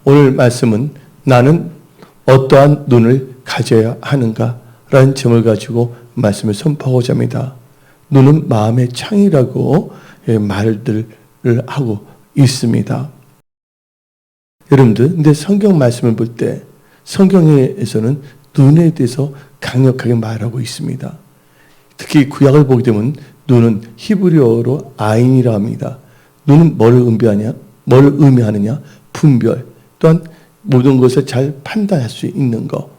오늘 말씀은 나는 어떠한 눈을 가져야 하는가 라는 점을 가지고 말씀을 선포하고자 합니다. 눈은 마음의 창이라고 말들을 하고 있습니다. 여러분들, 근데 성경 말씀을 볼 때 성경에서는 눈에 대해서 강력하게 말하고 있습니다. 특히 구약을 보게 되면 눈은 히브리어로 아인이라 합니다. 눈은 뭐를 의미하느냐? 분별, 또한 모든 것을 잘 판단할 수 있는 것.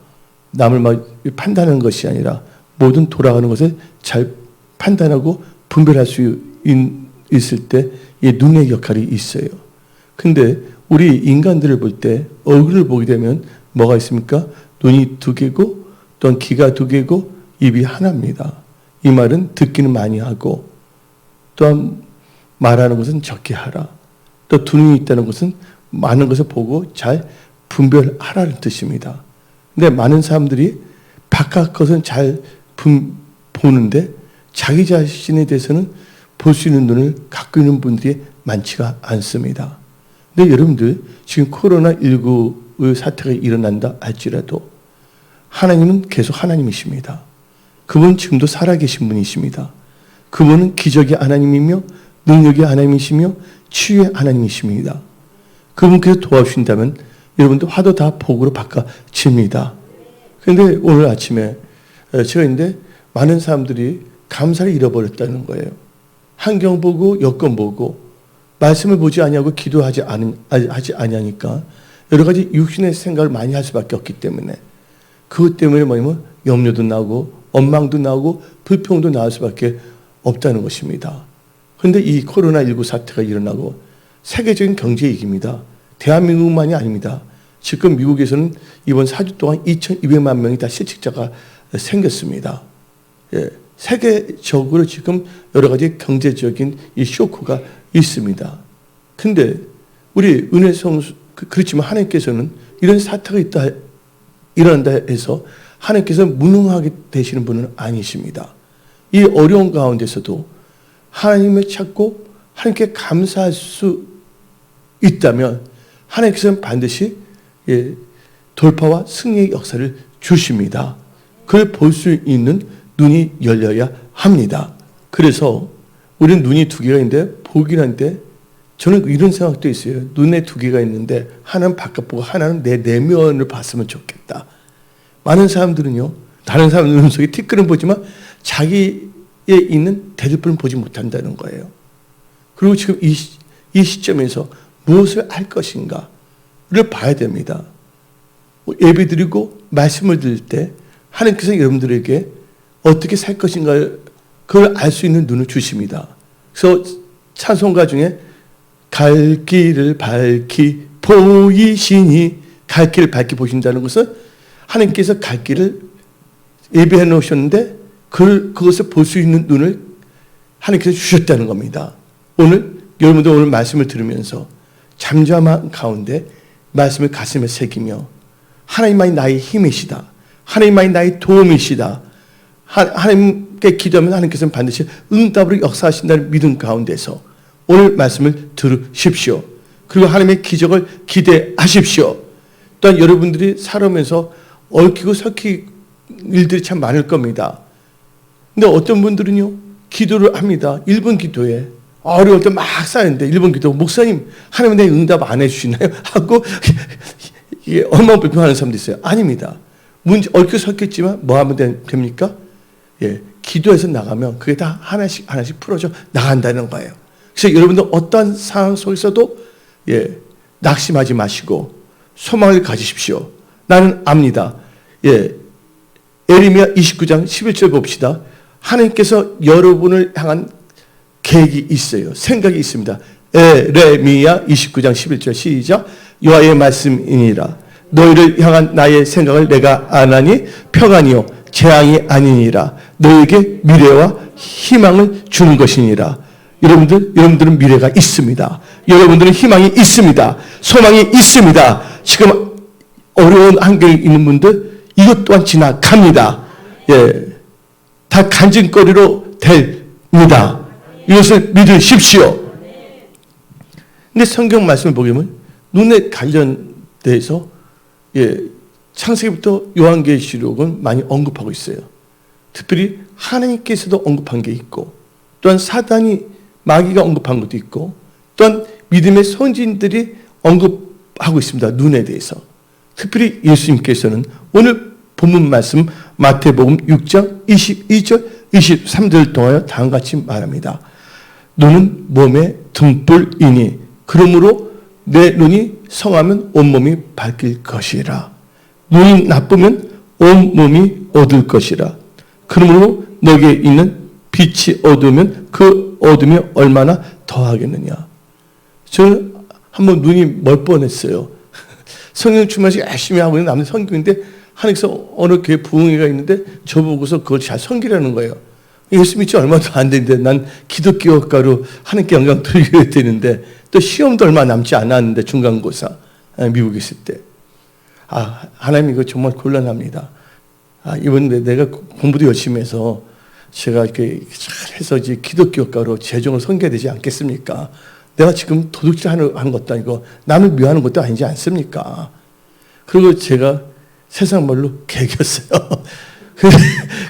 남을 막 판단하는 것이 아니라 모든 돌아가는 것을 잘 판단하고 분별할 수 있을 때 이 눈의 역할이 있어요. 근데 우리 인간들을 볼 때 얼굴을 보게 되면 뭐가 있습니까? 눈이 두 개고 또한 귀가 두 개고 입이 하나입니다. 이 말은 듣기는 많이 하고 또한 말하는 것은 적게 하라. 또 두 눈이 있다는 것은 많은 것을 보고 잘 분별하라는 뜻입니다. 근데 많은 사람들이 바깥 것은 잘 보는데 자기 자신에 대해서는 볼 수 있는 눈을 갖고 있는 분들이 많지가 않습니다. 근데 여러분들 지금 코로나19 사태가 일어난다 할지라도 하나님은 계속 하나님이십니다. 그분은 지금도 살아계신 분이십니다. 그분은 기적의 하나님이며 능력의 하나님이시며 치유의 하나님이십니다. 그분께서 도와주신다면 여러분들 화도 다 복으로 바꿔집니다. 그런데 오늘 아침에 제가 있는데 많은 사람들이 감사를 잃어버렸다는 거예요. 환경 보고 여건 보고 말씀을 보지 아니하고 기도하지 아니하니까 여러 가지 육신의 생각을 많이 할 수밖에 없기 때문에 그것 때문에 뭐냐면 염려도 나고 원망도 나고 불평도 나올 수밖에 없다는 것입니다. 그런데 이 코로나19 사태가 일어나고 세계적인 경제 위기입니다. 대한민국만이 아닙니다. 지금 미국에서는 이번 4주 동안 2,200만 명이 다 실직자가 생겼습니다. 예, 세계적으로 지금 여러 가지 경제적인 이 쇼크가 있습니다. 근데 우리 은혜성 그렇지만 하나님께서는 이런 사태가 일어난다 해서 하나님께서 무능하게 되시는 분은 아니십니다. 이 어려운 가운데서도 하나님을 찾고 하나님께 감사할 수 있다면 하나님께서는 반드시 돌파와 승리의 역사를 주십니다. 그걸 볼 수 있는 눈이 열려야 합니다. 그래서 우리는 눈이 두 개가 있는데 보기라는데 저는 이런 생각도 있어요. 눈에 두 개가 있는데 하나는 바깥 보고 하나는 내 내면을 봤으면 좋겠다. 많은 사람들은요. 다른 사람 눈 속에 티끌은 보지만 자기에 있는 대들보는 보지 못한다는 거예요. 그리고 지금 이 시점에서 무엇을 할 것인가를 봐야 됩니다. 예배 드리고 말씀을 드릴 때 하나님께서 여러분들에게 어떻게 살 것인가를 그걸 알 수 있는 눈을 주십니다. 그래서 찬송가 중에 갈 길을 밝히 보이시니 갈 길을 밝히 보신다는 것은 하나님께서 갈 길을 예비해 놓으셨는데 그것을 볼 수 있는 눈을 하나님께서 주셨다는 겁니다. 오늘 여러분들 오늘 말씀을 들으면서 잠잠한 가운데 말씀을 가슴에 새기며 하나님만이 나의 힘이시다. 하나님만이 나의 도움이시다. 하나님께 기도하면 하나님께서는 반드시 응답으로 역사하신다는 믿음 가운데서 오늘 말씀을 들으십시오. 그리고 하나님의 기적을 기대하십시오. 또한 여러분들이 살아오면서 얽히고 설키 일들이 참 많을 겁니다. 근데 어떤 분들은요, 기도를 합니다. 1분 기도에. 어려울 때 막 쌓이는데 1분 기도, 목사님, 하나님 내 응답 안 해주시나요? 하고 이게 얼마나 불평하는 사람도 있어요. 아닙니다. 문제 얽혀 섰겠지만 뭐 하면 됩니까? 예, 기도해서 나가면 그게 다 하나씩 풀어져 나간다는 거예요. 그래서 여러분들 어떠한 상황 속에서도 낙심하지 마시고 소망을 가지십시오. 나는 압니다. 에레미야 29장 11절 봅시다. 하나님께서 여러분을 향한 계획이 있어요. 생각이 있습니다. 에레미야 29장 11절 시작. 여호와의 말씀이니라. 너희를 향한 나의 생각을 내가 아나니 평안이요 재앙이 아니니라. 너에게 미래와 희망을 주는 것이니라. 여러분들은 미래가 있습니다. 여러분들은 희망이 있습니다. 소망이 있습니다. 지금 어려운 환경에 있는 분들 이것 또한 지나갑니다. 다 간증거리로 됩니다. 이것을 믿으십시오. 근데 성경 말씀을 보게 되면 눈에 관련된 대해서 창세기부터 요한계시록은 많이 언급하고 있어요. 특별히 하나님께서도 언급한 게 있고, 또한 사단이 마귀가 언급한 것도 있고, 또한 믿음의 선진들이 언급하고 있습니다. 눈에 대해서. 특별히 예수님께서는 오늘 본문 말씀 마태복음 6장 22절 23절을 통하여 다음과 같이 말합니다. 눈은 몸의 등불이니 그러므로 내 눈이 성하면 온몸이 밝힐 것이라. 눈이 나쁘면 온몸이 어두울 것이라. 그러므로 너에게 있는 빛이 어두우면 그 어둠이 얼마나 더하겠느냐. 저는 한번 눈이 멀 뻔했어요. 성경 충만히 열심히 하고 있는 남는 성경인데 하나님께서 어느 교회 부흥회가 있는데 저보고서 그걸 잘 섬기라는 거예요. 예수 믿지 얼마도 안 되는데 난 기독교학과로 하나님께 영광 돌려야 되는데 또 시험도 얼마 남지 않았는데 중간고사 미국에 있을 때 하나님 이거 정말 곤란합니다. 이번에 내가 공부도 열심히 해서 제가 이렇게 잘해서 이제 기독교학과로 재종을 섬겨야 되지 않겠습니까? 내가 지금 도둑질 하는 것도 아니고 남을 미워하는 것도 아니지 않습니까? 그리고 제가 세상 말로 개겼어요.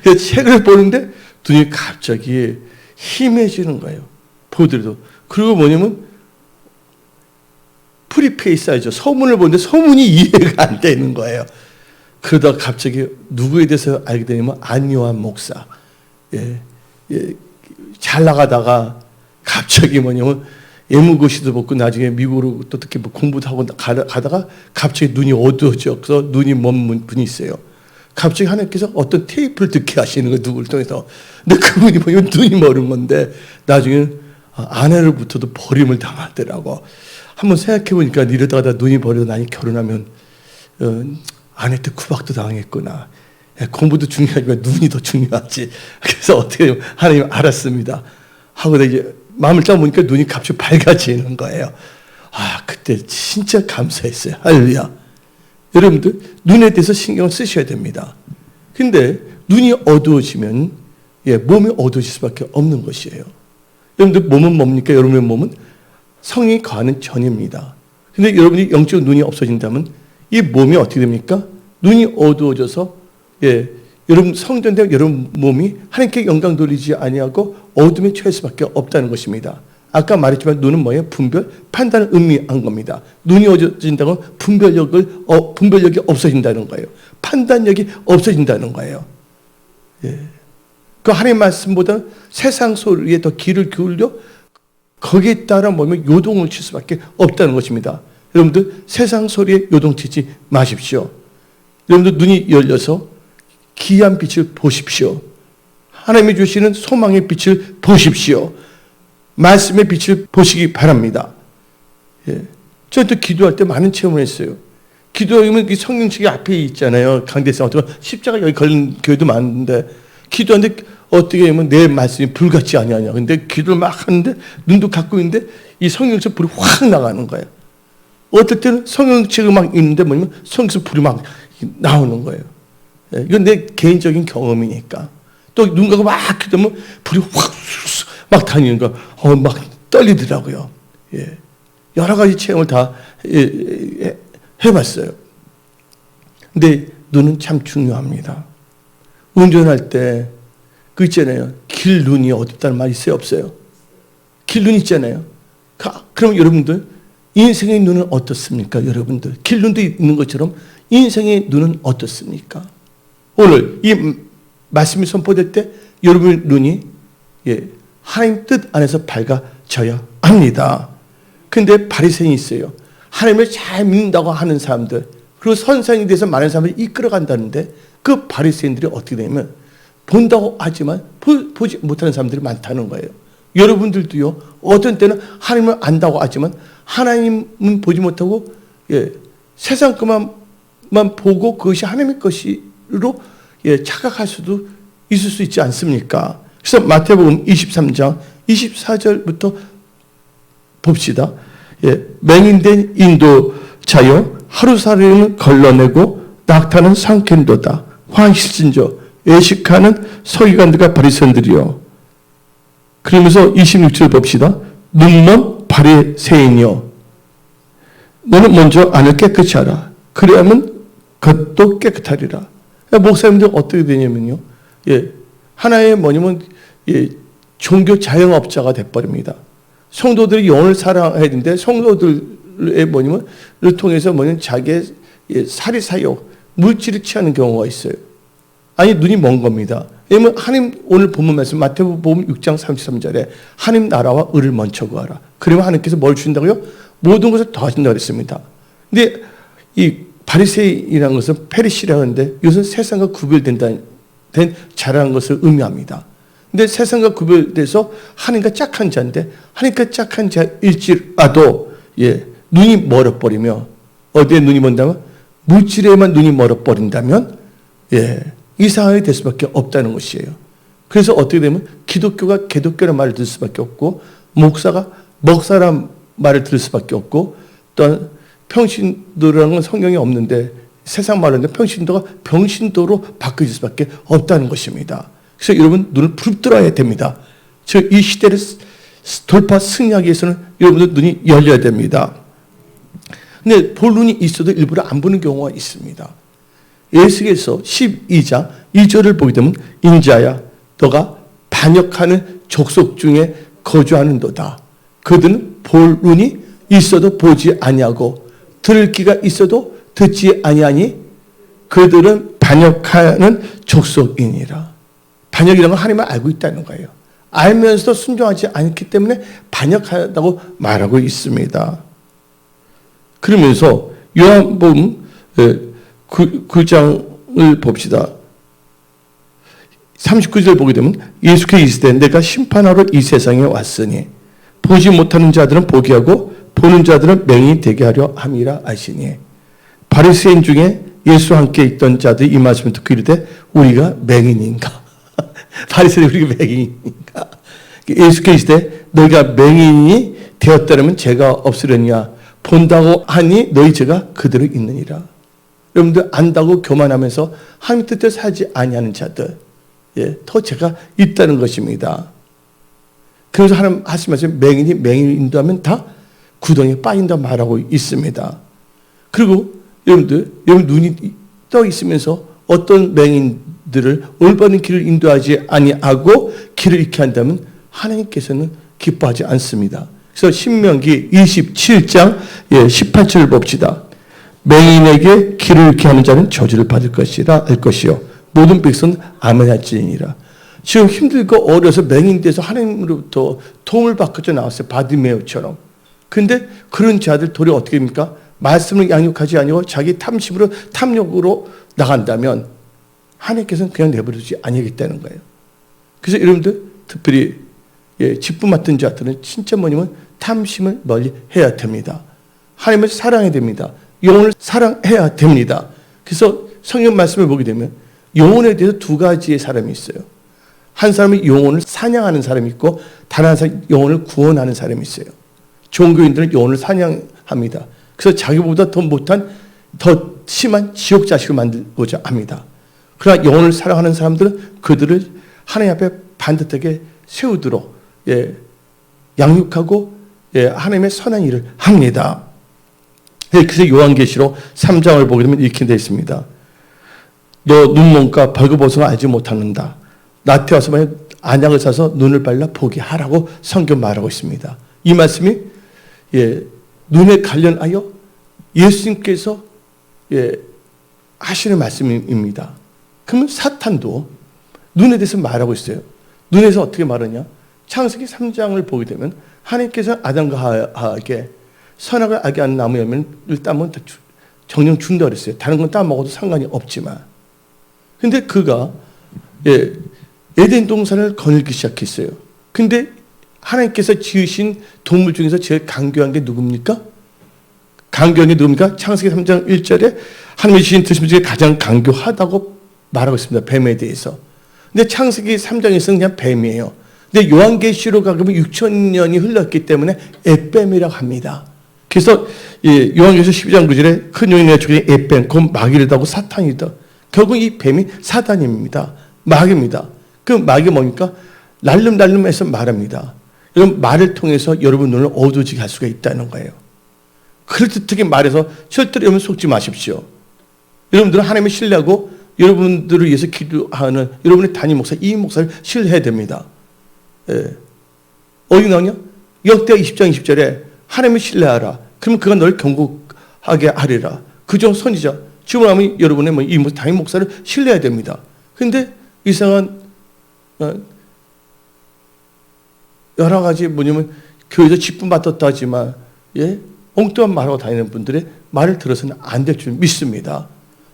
그 책을 보는데 눈이 갑자기 희미해지는 거예요. 보더라도. 그리고 뭐냐면 프리페이스하죠. 서문을 보는데 서문이 이해가 안 되는 거예요. 그러다가 갑자기 누구에 대해서 알게 되냐면 안요한 목사. 잘 나가다가 갑자기 뭐냐면 예무고시도 받고 나중에 미국으로 또 특히 뭐 공부도 하고 가다가 갑자기 눈이 어두워져서 눈이 먼 분이 있어요. 갑자기 하나님께서 어떤 테이프를 듣게 하시는 거예요. 누구를 통해서. 근데 그분이 보면 눈이 멀은 건데 나중에 아내로부터도 버림을 당하더라고. 한번 생각해 보니까 이러다가 눈이 버려서 나중에 결혼하면 아내한테 구박도 당했구나. 공부도 중요하지만 눈이 더 중요하지. 그래서 어떻게 하나님 알았습니다. 하고 이제 마음을 짜보니까 눈이 갑자기 밝아지는 거예요. 그때 진짜 감사했어요. 할렐루야. 여러분들 눈에 대해서 신경을 쓰셔야 됩니다. 근데 눈이 어두워지면 몸이 어두워질 수밖에 없는 것이에요. 여러분들 몸은 뭡니까? 여러분의 몸은 성이 거하는 전입니다. 근데 여러분이 영적 눈이 없어진다면 이 몸이 어떻게 됩니까? 눈이 어두워져서 여러분 성전된 여러분 몸이 하나님께 영광 돌리지 아니하고 어둠에 처할 수밖에 없다는 것입니다. 아까 말했지만 눈은 뭐예요? 분별, 판단을 의미한 겁니다. 눈이 어두워진다고 분별력이 없어진다는 거예요. 판단력이 없어진다는 거예요. 그 하나님의 말씀보다 세상 소리에 더 귀를 기울여 거기에 따라 보면 요동을 칠 수밖에 없다는 것입니다. 여러분들 세상 소리에 요동치지 마십시오. 여러분들 눈이 열려서 귀한 빛을 보십시오. 하나님이 주시는 소망의 빛을 보십시오. 말씀의 빛을 보시기 바랍니다. 저도 기도할 때 많은 체험을 했어요. 기도하면 성경책이 앞에 있잖아요. 강대상 십자가 여기 걸린 교회도 많은데 기도하는데 어떻게 하면 내 말씀이 불같지 아니하냐. 근데 기도를 막 하는데 눈도 감고 있는데 이 성경책 불이 확 나가는 거예요. 어떨 때는 성경책을 막 읽는데 뭐냐면 성경책 불이 막 나오는 거예요. 이건 내 개인적인 경험이니까. 또 눈 감고 막 기도하면 불이 확 막 다니는 거, 막 떨리더라고요. 여러 가지 체험을 다 해봤어요. 근데 눈은 참 중요합니다. 운전할 때 그 있잖아요. 길 눈이 어둡다는 말 있어요, 없어요? 길 눈 있잖아요. 그럼 여러분들 인생의 눈은 어떻습니까? 여러분들 길 눈도 있는 것처럼 인생의 눈은 어떻습니까? 오늘 이 말씀이 선포될 때 여러분의 눈이 하나님 뜻 안에서 밝아져야 합니다. 근데 바리새인이 있어요. 하나님을 잘 믿는다고 하는 사람들, 그리고 선생이 돼서 많은 사람들이 이끌어간다는데 그 바리새인들이 어떻게 되냐면 본다고 하지만 보지 못하는 사람들이 많다는 거예요. 여러분들도요. 어떤 때는 하나님을 안다고 하지만 하나님은 보지 못하고 세상 것만 보고 그것이 하나님의 것으로 착각할 수도 있을 수 있지 않습니까? 그래서 마태복음 23장 24절부터 봅시다. 맹인된 인도자여 하루살이는 걸러내고 낙타는 삼킨도다. 화실진저 외식하는 서기관들과 바리새인들이요. 그러면서 26절 봅시다. 눈먼 바리새인이여 너는 먼저 안을 깨끗이 하라. 그래야만 겉도 깨끗하리라. 목사님들 어떻게 되냐면요. 하나의 뭐냐면 종교 자영업자가 돼버립니다. 성도들이 영혼을 사랑해야 되는데 성도들의 뭐냐면 를 통해서 뭐냐면 자기의 사리사욕, 물질을 취하는 경우가 있어요. 아니 눈이 먼 겁니다. 왜냐면 하나님 오늘 본문 말씀 마태복음 6장 33절에 하나님 나라와 의를 먼저 구하라. 그러면 하나님께서 뭘 주신다고요? 모든 것을 더하신다고 그랬습니다. 근데 이 바리새인이라는 것은 페리시라고 하는데 이것은 세상과 구별된 자라는 것을 의미합니다. 근데 세상과 구별돼서 하나님과 짝한 자인데 하나님과 짝한 자일지라도 눈이 멀어버리며 어디에 눈이 먼다면 물질에만 눈이 멀어버린다면 이상하게 될 수밖에 없다는 것이에요. 그래서 어떻게 되면 기독교가 개독교라는 말을 들을 수밖에 없고 목사가 먹사란 말을 들을 수밖에 없고 또한 평신도라는 건 성경에 없는데 세상 말로 하는데 평신도가 병신도로 바뀌어질 수밖에 없다는 것입니다. 그래서 여러분 눈을 부릅뜨려야 됩니다. 즉 이 시대를 돌파 승리하기 위해서는 여러분들 눈이 열려야 됩니다. 근데 볼 눈이 있어도 일부러 안 보는 경우가 있습니다. 에스겔서 12장 2절을 보게 되면 인자야 너가 반역하는 족속 중에 거주하는도다. 그들은 볼 눈이 있어도 보지 아니하고 들을 귀가 있어도 듣지 아니하니 그들은 반역하는 족속이니라. 반역이라는 건 하나님을 알고 있다는 거예요. 알면서도 순종하지 않기 때문에 반역하다고 말하고 있습니다. 그러면서 요한복음 9장을 봅시다. 39절 보게 되면 예수께서 이르시되 내가 심판하러 이 세상에 왔으니 보지 못하는 자들은 보게 하고 보는 자들은 맹인이 되게 하려 함이라 하시니 바리새인 중에 예수와 함께 있던 자들이 이 말씀을 듣고 이르되 우리가 맹인인가? 바리새인이 우리가 맹인인가? 예수께서 이르시되 너희가 맹인이 되었다면 죄가 없으려냐? 본다고 하니 너희 죄가 그대로 있느니라. 여러분들 안다고 교만하면서 하나님 뜻대로 살지 아니하는 자들, 더 죄가 있다는 것입니다. 그래서 하나님 하신 말씀 맹인이 맹인을 인도하면 다 구덩이에 빠진다 말하고 있습니다. 그리고 여러분 눈이 떠 있으면서 어떤 맹인들을 올바른 길을 인도하지 아니하고 길을 잃게 한다면 하나님께서는 기뻐하지 않습니다. 그래서 신명기 27장 18절을 봅시다. 맹인에게 길을 잃게 하는 자는 저주를 받을 것이라 할 것이요 모든 백성은 아멘할지니라. 지금 힘들고 어려서 맹인돼서 하나님으로부터 도움을 받고자 나왔어요. 바디메오처럼. 근데 그런 자들 도리어 어떻게 됩니까? 말씀을 양육하지 아니고 자기 탐심으로 탐욕으로 나간다면 하나님께서는 그냥 내버려두지 아니하겠다는 거예요. 그래서 여러분들 특별히 직분 맡은 자들은 진짜 뭐냐면 탐심을 멀리 해야 됩니다. 하나님을 사랑해야 됩니다. 영혼을 사랑해야 됩니다. 그래서 성경 말씀을 보게 되면 영혼에 대해서 두 가지의 사람이 있어요. 한 사람이 영혼을 사냥하는 사람이 있고 다른 한 사람이 영혼을 구원하는 사람이 있어요. 종교인들은 영혼을 사냥합니다. 그래서 자기보다 더 못한 더 심한 지옥 자식을 만들고자 합니다. 그러나 영혼을 사랑하는 사람들은 그들을 하나님 앞에 반듯하게 세우도록 양육하고 하나님의 선한 일을 합니다. 그래서 요한계시록 3장을 보게 되면 이렇게 되어 있습니다. 너 눈먼가 벌거벗어가 알지 못하는다. 나한테 와서 만약 안약을 사서 눈을 발라 보게 하라고 성경 말하고 있습니다. 이 말씀이 눈에 관련하여 예수님께서 하시는 말씀입니다. 그러면 사탄도 눈에 대해서 말하고 있어요. 눈에서 어떻게 말하냐? 창세기 3장을 보게 되면 하나님께서 아담과 하와에게 선악을 알게 하는 나무 열매를 따면 정령 준다 그랬어요. 다른 건 따먹어도 상관이 없지만. 근데 그가 에덴 동산을 거닐기 시작했어요. 근데 하나님께서 지으신 동물 중에서 제일 강교한 게 누굽니까? 강교한 게 누굽니까? 창세기 3장 1절에 하나님이 지으신 들짐승 중에 가장 강교하다고 말하고 있습니다. 뱀에 대해서. 근데 창세기 3장에서는 그냥 뱀이에요. 근데 요한계시록 가면 6,000년이 흘렀기 때문에 앱뱀이라고 합니다. 그래서 요한계시록 12장 9절에 큰 용이 내 죽이니 앱뱀, 그건 마귀를 하고 사탄이다. 결국 이 뱀이 사단입니다. 마귀입니다. 그 마귀가 뭡니까? 날름날름해서 말합니다. 여러분 말을 통해서 여러분 눈을 어두워지게 할 수가 있다는 거예요. 그럴듯하게 말해서 절대로 여러분 속지 마십시오. 여러분들은 하나님을 신뢰하고 여러분들을 위해서 기도하는 여러분의 담임 목사, 이 목사를 신뢰해야 됩니다. 예. 어디 나오냐? 역대하 20장 20절에 하나님을 신뢰하라. 그러면 그가 너를 경고하게 하리라. 그중 선지자. 지금 하면 여러분의 이 담임 목사를 신뢰해야 됩니다. 그런데 이상한 여러 가지 뭐냐면 교회에서 직분 받았다 하지만 예? 엉뚱한 말하고 다니는 분들의 말을 들어서는 안 될 줄 믿습니다.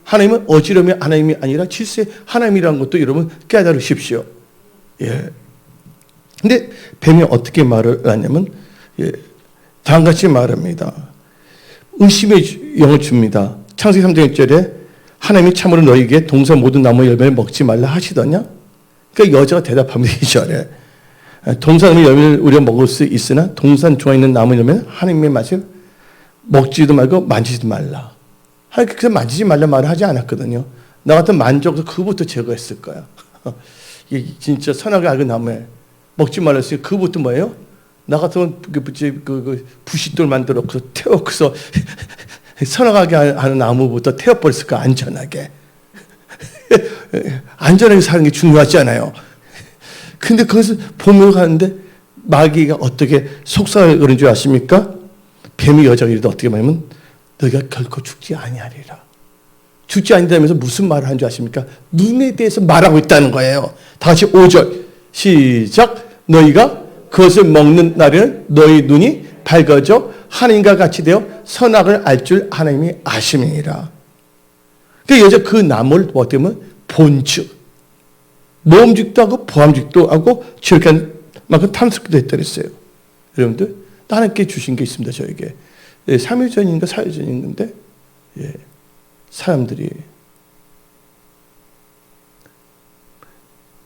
하나님은 어지러움의 하나님이 아니라 질서의 하나님이라는 것도 여러분 깨달으십시오. 예. 근데 뱀이 어떻게 말을 하냐면 예, 다음같이 말합니다. 의심의 영을 줍니다. 창세기 3장 1절에 하나님이 참으로 너희에게 동산 모든 나무 열매를 먹지 말라 하시더냐? 그러니까 여자가 대답합니다. 2절에 동산 열매를 우리가 먹을 수 있으나 동산 중앙에 있는 나무 열매는 하나님의 맛을 먹지도 말고 만지지도 말라. 그래서 만지지 말라 말을 하지 않았거든요. 나 같은 만족도 그부터 제거했을 거야. 이게 진짜 선악을 알고 나무에 먹지 말라 했으니 그부터 뭐예요? 나 같으면 부싯돌 만들어 태워서 선악하게 하는 나무부터 태워버렸을 거야. 안전하게. 안전하게 사는 게 중요하지 않아요. 근데 거기서 보면 가는데 마귀가 어떻게 속삭을 그런 줄 아십니까? 뱀이 여자가 이르되 어떻게 말하면 너희가 결코 죽지 아니하리라. 죽지 아니하면서 무슨 말을 한 줄 아십니까? 눈에 대해서 말하고 있다는 거예요. 다 같이 5절 시작. 너희가 그것을 먹는 날에는 너희 눈이 밝아져 하나님과 같이 되어 선악을 알 줄 하나님이 아심이니라. 그 여자 그 나무를 어떻게 보면 본즉 모험직도 하고 보암직도 하고 지옥한 만큼 탐스럽기도 했다 그랬어요. 여러분들 하나님께 주신 게 있습니다. 저에게 3일 전인가 4일 전인데 예, 사람들이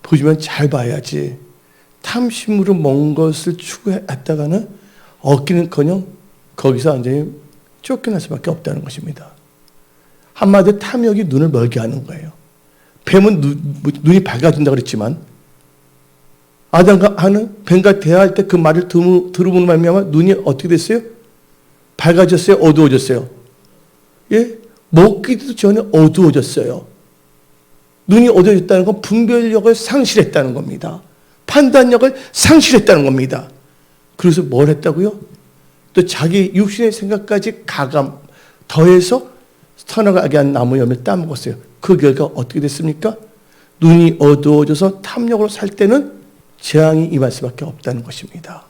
보시면 잘 봐야지 탐심으로 먹은 것을 추구했다가는 얻기는커녕 거기서 완전히 쫓겨날 수밖에 없다는 것입니다. 한마디로 탐욕이 눈을 멀게 하는 거예요. 뱀은 눈이 밝아진다고 그랬지만 아담과 하는 뱀과 대화할 때 그 말을 들으면 말미암아 눈이 어떻게 됐어요? 밝아졌어요? 어두워졌어요? 예? 먹기도 전에 어두워졌어요. 눈이 어두워졌다는 건 분별력을 상실했다는 겁니다. 판단력을 상실했다는 겁니다. 그래서 뭘 했다고요? 또 자기 육신의 생각까지 가감 더해서 선악하게 한 나무 열매를 따먹었어요. 그 결과 어떻게 됐습니까? 눈이 어두워져서 탐욕으로 살 때는 재앙이 임할 수밖에 없다는 것입니다.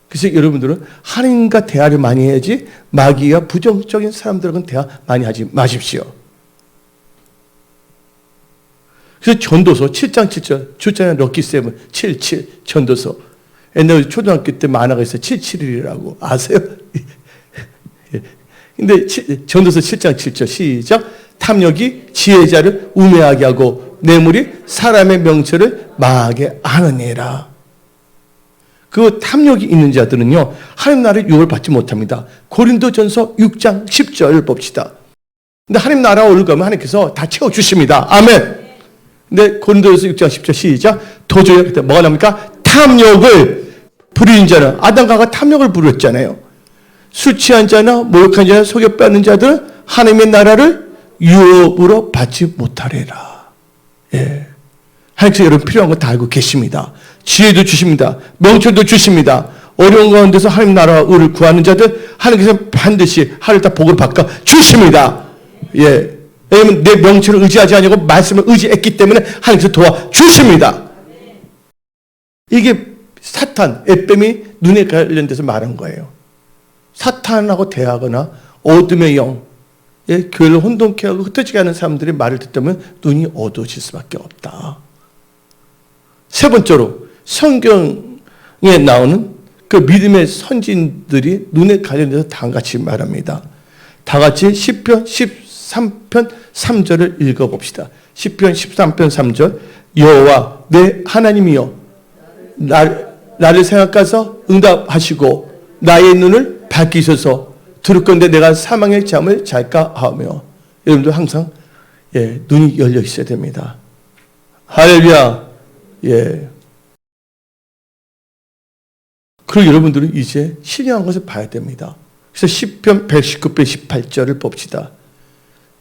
그래서 여러분들은 하나님과 대화를 많이 해야지 마귀와 부정적인 사람들하고는 대화 많이 하지 마십시오. 그래서 전도서 7장 7절 주잖아요. 럭키세븐 77 전도서. 옛날에 초등학교 때 만화가 있어요. 771이라고 아세요? 근데 전도서 7장 7절 시작. 탐욕이 지혜자를 우매하게 하고 뇌물이 사람의 명철을 망하게 하느니라. 그 탐욕이 있는 자들은요 하나님 나라의 유혹을 받지 못합니다. 고린도전서 6장 10절 봅시다. 근데 하나님 나라 올가면 하나님께서 다 채워주십니다. 아멘. 근데 고린도전서 6장 10절 시작. 도저히 그때 뭐가 납니까? 탐욕을 부리는 자는 아담과 탐욕을 부렸잖아요. 술 취한 자나 모욕한 자나 속여 빼앗는 자들은 하나님의 나라를 유업으로 받지 못하리라. 예. 하나님께서 여러분 필요한 거 다 알고 계십니다. 지혜도 주십니다. 명철도 주십니다. 어려운 가운데서 하나님 나라와 의를 구하는 자들 하나님께서 반드시 하늘 다 복을 바꿔 주십니다. 예. 왜냐하면 내 명철을 의지하지 아니고 말씀을 의지했기 때문에 하나님께서 도와주십니다. 이게 사탄, 에뱀이 눈에 관련돼서 말한 거예요. 사탄하고 대하거나 어둠의 영, 예, 교회를 혼돈케 하고 흩어지게 하는 사람들의 말을 듣다면 눈이 어두워질 수밖에 없다. 세 번째로 성경에 나오는 그 믿음의 선진들이 눈에 관련돼서 다 같이 말합니다. 다 같이 시편 13편 3절을 읽어봅시다. 시편 13편 3절 여호와 내 하나님이여 나를 생각하사 응답하시고 나의 눈을 밝히셔서 들을건데 내가 사망의 잠을 잘까 하며 여러분들 항상 예, 눈이 열려 있어야 됩니다. 할렐루야. 예. 그리고 여러분들은 이제 신령한 것을 봐야 됩니다. 그래서 시편 119편 18절을 봅시다.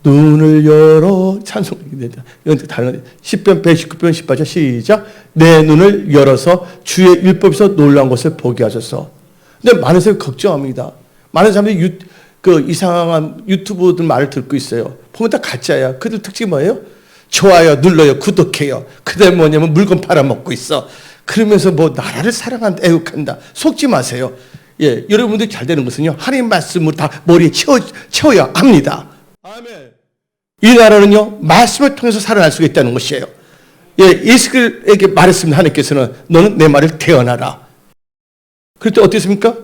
눈을 열어 찬송입니다. 이건 다른 시편 119편 18절 시작. 내 눈을 열어서 주의 율법에서 놀라운 것을 보게 하소서. 근데 많은 사람이 걱정합니다. 많은 사람들이 이상한 유튜브들 말을 듣고 있어요. 보면 다 가짜야. 그들 특징이 뭐예요? 좋아요, 눌러요, 구독해요. 그들 뭐냐면 물건 팔아먹고 있어. 그러면서 뭐 나라를 사랑한다, 애국한다. 속지 마세요. 예, 여러분들이 잘 되는 것은요, 하나님 말씀으로 다 머리에 채워야 합니다. 아멘. 이 나라는요, 말씀을 통해서 살아날 수가 있다는 것이에요. 예, 예수에게 말했습니다. 하나님께서는 너는 내 말을 태어나라. 그럴 때 어떻습니까?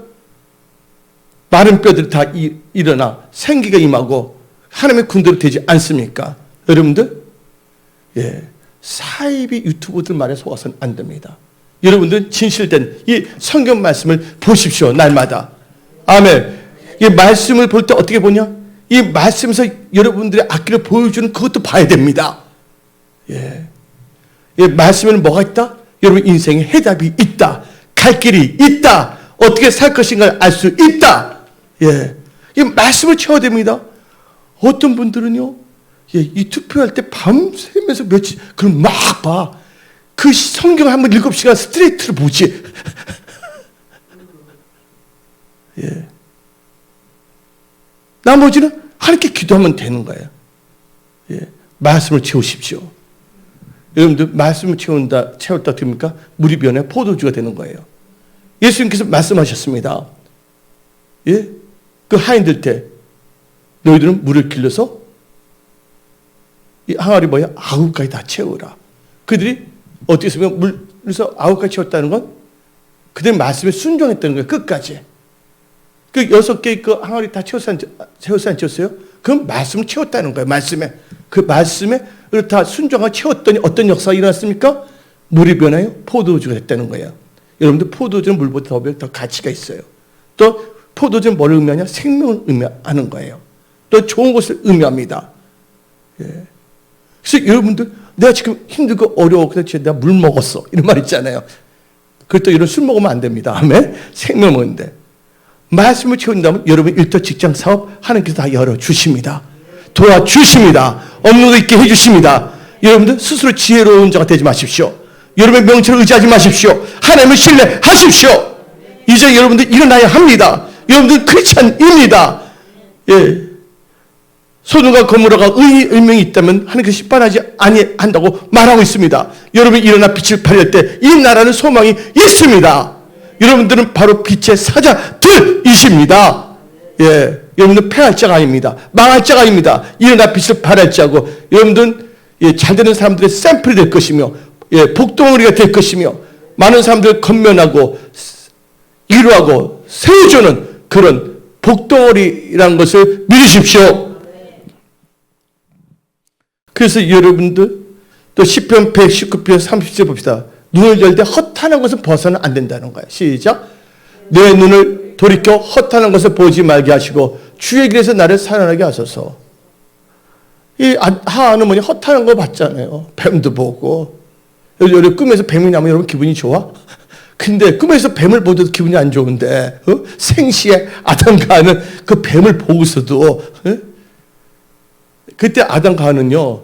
마른 뼈들이 다 일어나 생기가 임하고 하나님의 군대로 되지 않습니까? 여러분들, 예, 사이비 유튜브들 말에 속아서는 안 됩니다. 여러분들 진실된 이 성경 말씀을 보십시오. 날마다. 아멘. 이 말씀을 볼 때 어떻게 보냐? 이 말씀에서 여러분들의 악기를 보여주는 그것도 봐야 됩니다. 예. 이 말씀에는 뭐가 있다? 여러분 인생에 해답이 있다. 갈 길이 있다. 어떻게 살 것인가를 알 수 있다. 예. 이 말씀을 채워야 됩니다. 어떤 분들은요, 예, 이 투표할 때 밤새면서 며칠, 그럼 막 봐. 그 성경을 한번 7시간 스트레이트로 보지. 예. 나머지는 하나님께 기도하면 되는 거예요. 예. 말씀을 채우십시오. 여러분들, 말씀을 채웠다 됩니까? 물이 변해 포도주가 되는 거예요. 예수님께서 말씀하셨습니다. 예? 그 하인들 때, 너희들은 물을 길러서 이 항아리 뭐야? 9가지 다 채우라. 그들이 어떻게 쓰면 물에서 9가지 채웠다는 건 그들 말씀에 순종했다는 거예요. 끝까지. 그 6개 그 항아리 다 채웠어요? 안 채웠어요? 그럼 말씀을 채웠다는 거예요. 말씀에. 그 말씀에 다 순종하고 채웠더니 어떤 역사가 일어났습니까? 물이 변하여 포도주가 됐다는 거예요. 여러분들, 포도주는 물보다 더 가치가 있어요. 또 포도주는 뭘 의미하냐? 생명을 의미하는 거예요. 또 좋은 것을 의미합니다. 예. 그래서 여러분들, 내가 지금 힘들고 어려워. 그래서 내가 물 먹었어. 이런 말 있잖아요. 그것도 이런 술 먹으면 안 됩니다. 아멘. 생명 먹는데. 말씀을 채운다면 여러분 일터 직장 사업 하나님께서 다 열어주십니다. 도와주십니다. 없는 거 있게 해주십니다. 여러분들 스스로 지혜로운 자가 되지 마십시오. 여러분의 명철을 의지하지 마십시오. 하나님을 신뢰하십시오. 이제 여러분들 일어나야 합니다. 여러분들 크리스찬입니다. 예. 소돔과 고모라가 의명이 있다면 하나님께서 심판하지 아니한다고 말하고 있습니다. 여러분이 일어나 빛을 발할 때 이 나라는 소망이 있습니다. 여러분들은 바로 빛의 사자들이십니다. 예, 여러분들 패할 자가 아닙니다. 망할 자가 아닙니다. 일어나 빛을 발할 자고, 여러분들은 예, 잘 되는 사람들의 샘플이 될 것이며, 예, 복덩어리가 될 것이며, 많은 사람들을 건면하고 위로하고 세워주는 그런 복덩어리라는 것을 믿으십시오. 그래서 여러분들 또 시편 119편 30절 봅시다. 눈을 열 때 헛하는 것은 봐서는 안 된다는 거예요. 시작. 내 눈을 돌이켜 헛하는 것을 보지 말게 하시고 주의 길에서 나를 살아나게 하소서. 이 하하는 뭐냐? 헛하는 거 봤잖아요. 뱀도 보고. 여기 꿈에서 뱀이 나면 여러분 기분이 좋아? 근데 꿈에서 뱀을 보도 기분이 안 좋은데 생시에 아담과 하와는 그 뱀을 보고서도 그때 아담과 하와는요,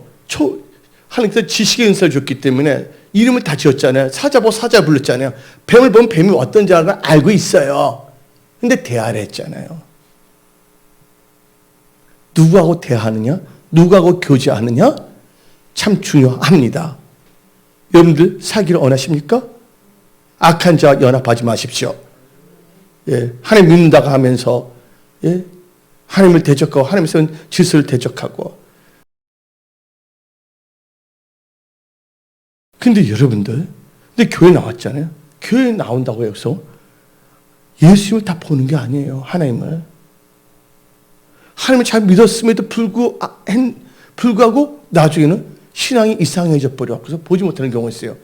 하나님께서 지식의 은사를 줬기 때문에 이름을 다 지었잖아요. 사자보 사자 불렀잖아요. 뱀을 보면 뱀이 어떤 자를 알고 있어요. 근데 대화를 했잖아요. 누구하고 대화하느냐? 누구하고 교제하느냐? 참 중요합니다. 여러분들 사기를 원하십니까? 악한 자와 연합하지 마십시오. 예, 하나님 믿는다고 하면서 예, 하나님을 대적하고 하나님의 세운 질서를 대적하고. 근데 여러분들, 근데 교회 나왔잖아요. 교회 나온다고 해서 예수님을 다 보는 게 아니에요. 하나님을 잘 믿었음에도 불구하고 나중에는 신앙이 이상해져 버려. 그래서 보지 못하는 경우가 있어요.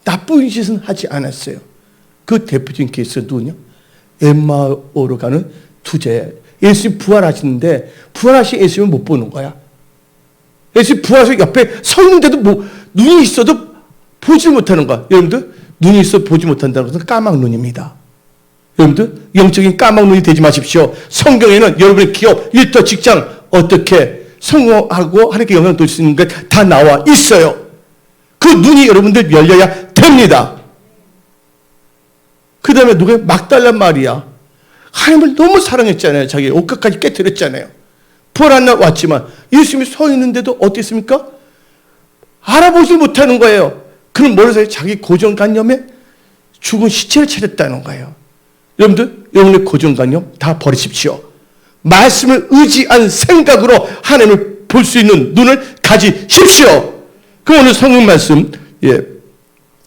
나쁜 짓은 하지 않았어요. 그 대표적인 케이스가 누구냐? 엠마오로 가는 두제. 예수님 부활하시는데 부활하신 예수님을 못 보는 거야. 예수님 부활해서 옆에 서 있는데도 눈이 있어도 보지 못하는 거야. 여러분들, 눈이 있어 보지 못한다는 것은 까막 눈입니다. 여러분들 영적인 까막눈이 되지 마십시오. 성경에는 여러분의 기업, 일터, 직장 어떻게 성공하고 하나님께 영향을 돌 수 있는 게 다 나와 있어요. 그 눈이 여러분들 열려야 됩니다. 그 다음에 누가 막달라 마리아. 하나님을 너무 사랑했잖아요. 자기 옷가까지 깨뜨렸잖아요. 부활한 날 왔지만 예수님이 서 있는데도 어땠습니까? 알아보지 못하는 거예요. 그럼 뭐라서 자기 고정관념에 죽은 시체를 찾았다는 거예요. 여러분들 여러분의 고정관념 다 버리십시오. 말씀을 의지한 생각으로 하나님을 볼 수 있는 눈을 가지십시오. 그럼 오늘 성경 말씀,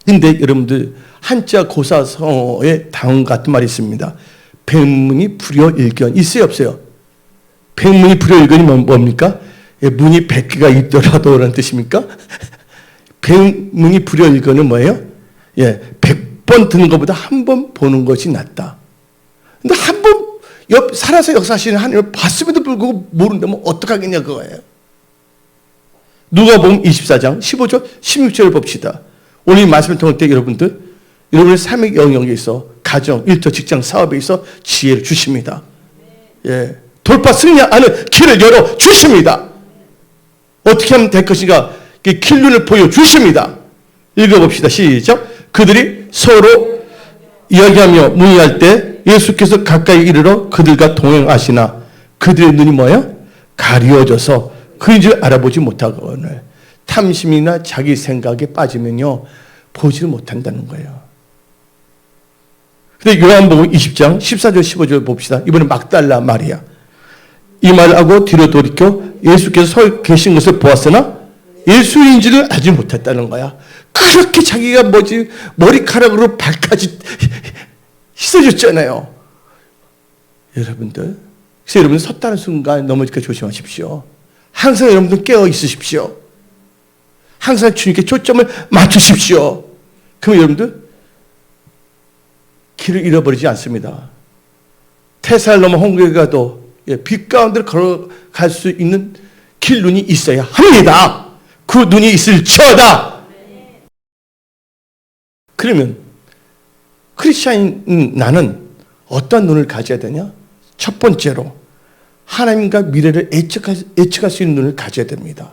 근데 여러분들 한자 고사성어에 다음 같은 말이 있습니다. 백문이 불여일견 있어요 없어요? 백문이 불여일견이 뭡니까? 문이 100개가 있더라도 라는 뜻입니까? 백문이 불여일견은 뭐예요? 100번 듣는 것보다 한 번 보는 것이 낫다. 근데 한 번 살아서 역사하시는 하나님을 봤음에도 불구하고 모른다면 어떡하겠냐 그거예요. 누가복음 24장 15절 16절을 봅시다. 오늘 이 말씀을 통할 때 여러분의 삶의 영역에 있어 가정, 일터, 직장, 사업에 있어 지혜를 주십니다. 돌파 승리하는 길을 열어 주십니다. 어떻게 하면 될 것인가 길눈을 보여주십니다. 읽어봅시다. 시작. 그들이 서로 이야기하며 문의할 때 예수께서 가까이 이르러 그들과 동행하시나 그들의 눈이 뭐예요? 가리워져서 그인 줄 알아보지 못하거늘 탐심이나 자기 생각에 빠지면요 보지를 못한다는 거예요. 근데 요한복음 20장 14절 15절 봅시다. 이번에 막달라 마리아 이 말을 하고 뒤로 돌이켜 예수께서 서 계신 것을 보았으나 예수인지를 알지 못했다는 거야. 그렇게 자기가 머리카락으로 발까지 씻어줬잖아요. 여러분들, 그래서 여러분 섰다는 순간 넘어질까 조심하십시오. 항상 여러분들 깨어 있으십시오. 항상 주님께 초점을 맞추십시오. 그럼 여러분들 길을 잃어버리지 않습니다. 태사를 넘어 홍구에 가도 빛 가운데 걸어갈 수 있는 길눈이 있어야 합니다. 그 눈이 있을지어다. 그러면 크리스찬인 나는 어떤 눈을 가져야 되냐? 첫 번째로 하나님과 미래를 예측할 수 있는 눈을 가져야 됩니다.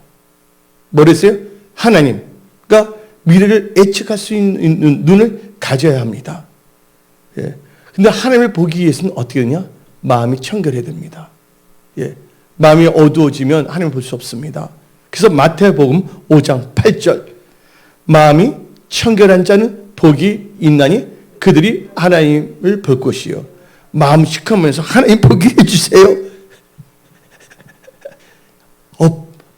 뭐랬어요? 하나님과 미래를 예측할 수 있는 눈을 가져야 합니다. 근데 하나님을 보기 위해서는 어떻게 되냐? 마음이 청결해야 됩니다. 마음이 어두워지면 하나님을 볼 수 없습니다. 그래서 마태복음 5장 8절 마음이 청결한 자는 복이 있나니 그들이 하나님을 볼 것이요. 마음 시커면서 하나님 보게 해주세요.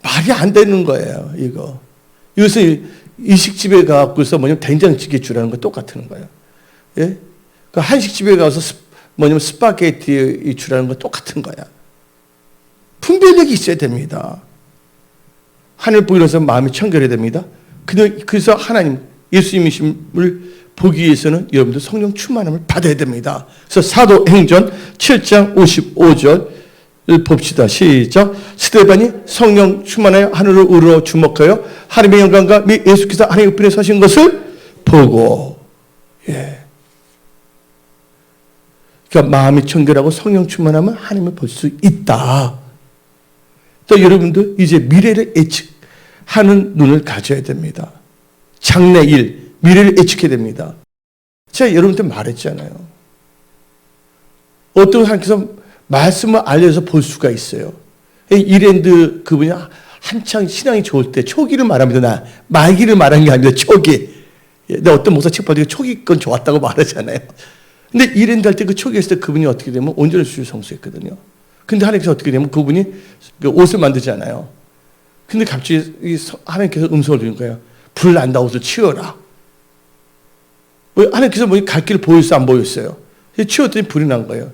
말이 안 되는 거예요. 이것을 일식집에 가고서 된장찌개 주라는 거 똑같은 거예요. 그 한식집에 가서 스파게티 주라는 거 똑같은 거야. 분별력이 있어야 됩니다. 하늘 보기 위해서 마음이 청결해야 됩니다. 그래서 하나님, 예수님이심을 보기 위해서는 여러분들 성령 충만함을 받아야 됩니다. 그래서 사도행전 7장 55절을 봅시다. 시작. 스데반이 성령 충만하여 하늘을 우러러 주목하여 하나님의 영광과 및 예수께서 하나님 우편에 서신 것을 보고. 그러니까 마음이 청결하고 성령 충만하면 하나님을 볼 수 있다. 또 여러분들 이제 미래를 예측하는 눈을 가져야 됩니다. 장래일, 미래를 예측해야 됩니다. 제가 여러분한테 말했잖아요. 어떤 하나님께서 말씀을 알려서 볼 수가 있어요. 이랜드 그분이 한창 신앙이 좋을 때 초기를 말합니다. 말기를 말하는 게 아닙니다. 초기. 내가 어떤 목사 책 봐도 초기 건 좋았다고 말하잖아요. 근데 이랜드 할 때 그 초기 했을 때 그분이 어떻게 되면 온전한 수를 성수했거든요. 근데 하나님께서 어떻게 되면 그분이 옷을 만들잖아요. 근데 갑자기 하나님께서 음성을 주는 거예요. 불 난다 옷을 치워라. 하나님께서 갈 길을 보였어 안 보였어요? 치웠더니 불이 난 거예요.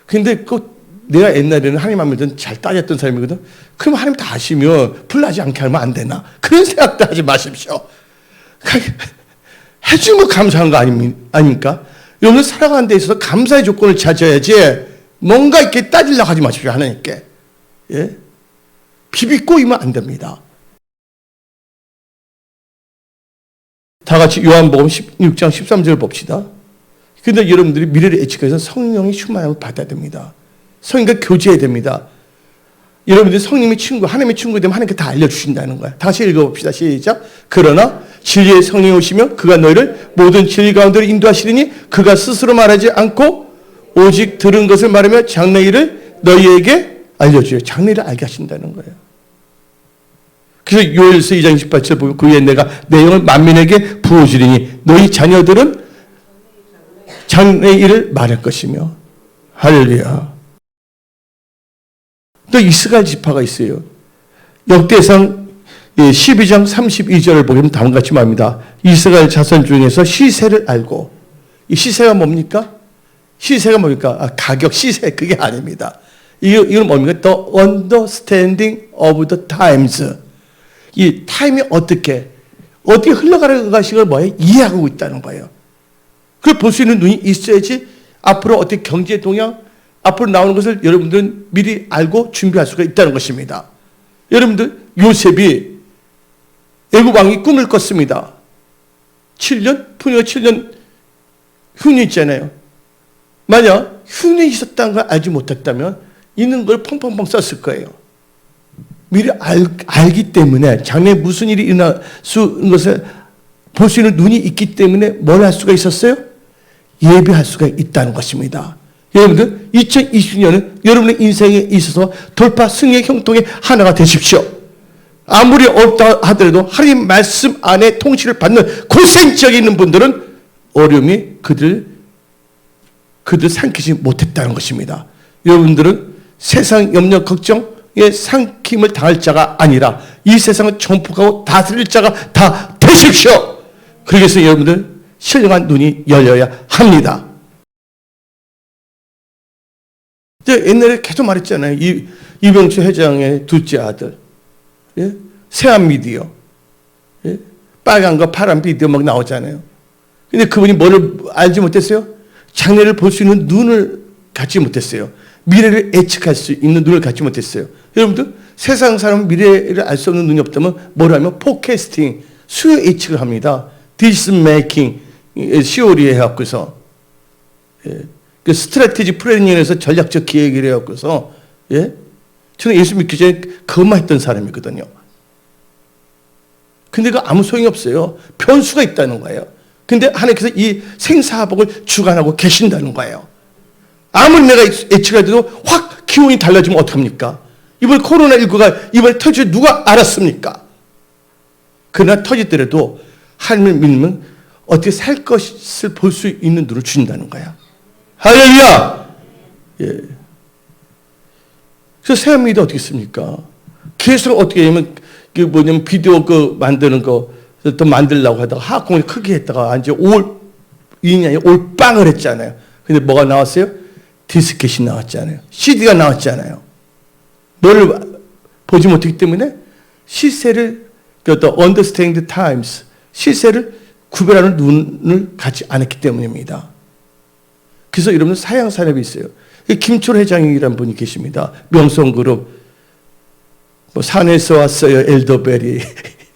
근데 내가 옛날에는 하나님 하면 잘 따졌던 사람이거든. 그럼 하나님 다 아시면 불 나지 않게 하면 안 되나? 그런 생각도 하지 마십시오. 해준 거 감사한 거 아닙니까? 여러분 살아가는 데 있어서 감사의 조건을 찾아야지 뭔가 이렇게 따지려고 하지 마십시오. 하나님께. 비비꼬이면 안 됩니다. 다 같이 요한복음 16장 13절 봅시다. 근데 여러분들이 미래를 예측해서 성령의 충만함을 받아야 됩니다. 성령과 교제해야 됩니다. 여러분들이 성령의 친구, 하나님의 친구 되면 하나님께 다 알려주신다는 거야. 다시 읽어봅시다. 시작. 그러나 진리의 성령이 오시면 그가 너희를 모든 진리 가운데로 인도하시리니 그가 스스로 말하지 않고 오직 들은 것을 말하며 장래일을 너희에게 알려주려. 장래일을 알게 하신다는 거예요. 그래서 요엘서 2장 28절 보면 그에 내가 내 영을 만민에게 부어주리니 너희 자녀들은 장래일을 말할 것이며. 할렐루야. 또 이스라엘 지파가 있어요. 역대상 12장 32절을 보면 다음과 같이 말합니다. 이스라엘 자손 중에서 시세를 알고, 이 시세가 뭡니까? 시세가 뭡니까? 가격 시세, 그게 아닙니다. 이건 뭡니까? The understanding of the times. 이 타임이 어떻게 흘러가는 것을 뭐예요? 이해하고 있다는 거예요. 그걸 볼 수 있는 눈이 있어야지 앞으로 어떻게 경제 동향, 앞으로 나오는 것을 여러분들은 미리 알고 준비할 수가 있다는 것입니다. 여러분들, 요셉이 애굽 왕이 꿈을 꿨습니다. 7년? 푸니가 7년 흉년이 있잖아요. 만약 흉년이 있었다는 걸 알지 못했다면 있는 걸 펑펑펑 썼을 거예요. 미리 알기 때문에 장래에 무슨 일이 일어날 수 있는 것을 볼 수 있는 눈이 있기 때문에 뭘 할 수가 있었어요? 예배할 수가 있다는 것입니다. 여러분들, 2020년은 여러분의 인생에 있어서 돌파 승리의 형통의 하나가 되십시오. 아무리 어렵다 하더라도 하나님 말씀 안에 통치를 받는 고생 지역에 있는 분들은 어려움이 그들 삼키지 못했다는 것입니다. 여러분들은 세상 염려 걱정에 삼킴을 당할 자가 아니라 이 세상을 정복하고 다스릴 자가 다 되십시오. 그래서 여러분들 신령한 눈이 열려야 합니다. 옛날에 계속 말했잖아요. 이병철 회장의 둘째 아들, 예? 새한 미디어, 예? 빨간과 파란 비디오 막 나오잖아요. 근데 그분이 뭐를 알지 못했어요? 장래를 볼 수 있는 눈을 갖지 못했어요. 미래를 예측할 수 있는 눈을 갖지 못했어요. 여러분들, 세상 사람은 미래를 알 수 없는 눈이 없다면 뭘 하면 포캐스팅, 수요 예측을 합니다. 디시전 메이킹, 시오리에 해갖고서, 예. 그 스트래티지 플래닝에서 전략적 기획을 해갖고서, 예? 저는 예수 믿기 전에 그것만 했던 사람이거든요. 근데 그 아무 소용이 없어요. 변수가 있다는 거예요. 근데 하나님께서 이 생사복을 주관하고 계신다는 거예요. 아무리 내가 예측해도 확 기온이 달라지면 어떡합니까? 이번에 코로나19가 이번에 터질 누가 알았습니까? 그러나 터지더라도 하나님을 믿으면 어떻게 살 것을 볼 수 있는 눈을 주신다는 거야. 할렐루야! 예. 그래서 새합니다 어떻게 씁니까? 계속 어떻게 하면, 비디오 만드는 거, 또 만들려고 하다가 하공을 크게 했다가 이제 올빵을 했잖아요. 근데 뭐가 나왔어요? 디스켓이 나왔잖아요. CD가 나왔잖아요. 뭘 보지 못했기 때문에 시세를, 또 understand the times, 시세를 구별하는 눈을 갖지 않았기 때문입니다. 그래서 여러분 사양 산업이 있어요. 김철 회장이라는 분이 계십니다. 명성그룹, 산에서 왔어요. 엘더벨이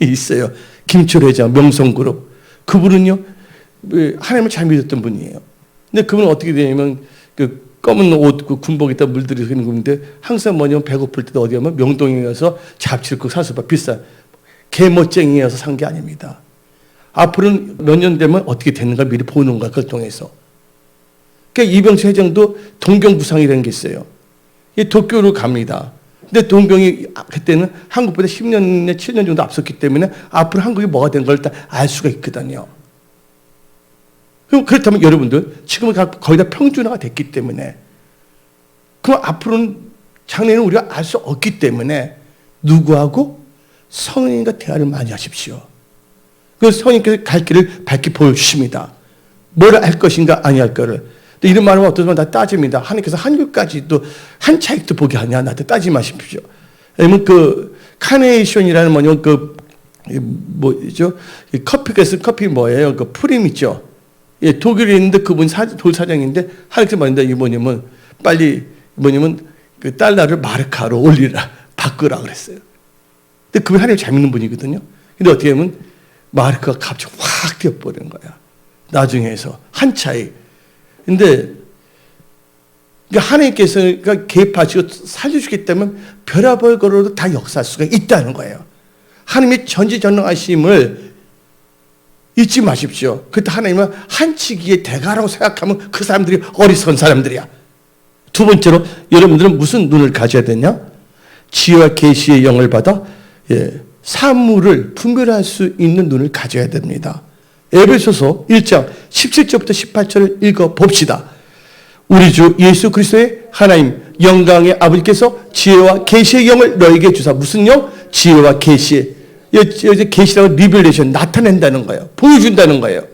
있어요. 김철 회장, 명성그룹. 그분은요, 하나님을 잘 믿었던 분이에요. 근데 그분은 어떻게 되냐면, 검은 옷, 군복에다 물들이는 분인데, 항상 뭐냐면 배고플 때도 어디 가면 명동에 가서 잡채국 사서 봐. 비싸. 개멋쟁이여서 산 게 아닙니다. 앞으로는 몇 년 되면 어떻게 되는가 미리 보는 거야, 그걸 통해서. 그러니까 이병철 회장도 동경부상이라는 게 있어요. 도쿄로 갑니다. 근데 동경이 그때는 한국보다 10년, 7년 정도 앞섰기 때문에 앞으로 한국이 뭐가 된 걸 다 알 수가 있거든요. 그럼 그렇다면 여러분들 지금은 거의 다 평준화가 됐기 때문에 그럼 앞으로는 장래는 우리가 알 수 없기 때문에 누구하고 성령님과 대화를 많이 하십시오. 그래서 성령님께서 갈 길을 밝게 보여주십니다. 뭘 할 것인가 아니할 거를. 이런 말하면 어떤 사람은 다 따집니다. 하나님께서 한글까지도 한 차익도 보게 하냐 나한테 따지지 마십시오. 왜냐면 카네이션이라는 뭐죠? 커피가 쓴 커피 뭐예요? 프림 있죠? 예, 독일에 있는데 그분 돌 사장인데 하나님께서 말한다. 이모님은 빨리 달러를 마르카로 올리라, 바꾸라 그랬어요. 근데 그분 하나님 잘 믿는 분이거든요. 근데 어떻게 하면 마르카가 갑자기 확 뛰어버리는 거야. 나중에 해서 한 차익. 근데 하나님께서 개입하시고 살려주겠다면 별의별 거로도 다 역사할 수가 있다는 거예요. 하나님의 전지전능하심을 잊지 마십시오. 그때 하나님은 한치기의 대가라고 생각하면 그 사람들이 어리석은 사람들이야. 두 번째로 여러분들은 무슨 눈을 가져야 되냐? 지혜와 계시의 영을 받아 사물을 분별할 수 있는 눈을 가져야 됩니다. 에베소서 1장 17절부터 18절을 읽어봅시다. 우리 주 예수 그리스도의 하나님 영광의 아버지께서 지혜와 계시의 영을 너에게 주사. 무슨 영? 지혜와 계시. 여기 계시라고 리벨레이션, 나타낸다는 거예요. 보여준다는 거예요.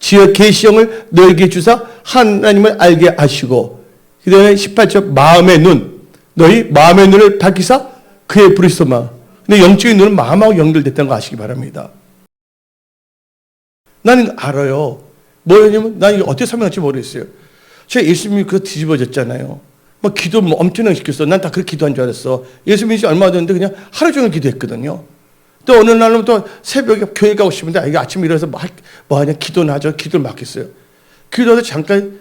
지혜와 계시 영을 너에게 주사 하나님을 알게 하시고, 그 다음에 18절 마음의 눈, 너희 마음의 눈을 밝히사 그의 부르시소마. 근데 영적인 눈은 마음하고 연결됐다는 거 아시기 바랍니다. 나는 알아요. 뭐냐면 난 이거 어떻게 설명할지 모르겠어요. 제가 예수님이 그거 뒤집어졌잖아요. 막 기도 엄청나게 시켰어. 난 다 그렇게 기도한 줄 알았어. 예수 믿은 지 얼마 됐는데 그냥 하루 종일 기도했거든요. 또 어느 날은 또 새벽에 교회 가고 싶은데 이게 아침에 일어나서 뭐 하냐 기도나 하죠. 기도를 맡겼어요. 기도하다 잠깐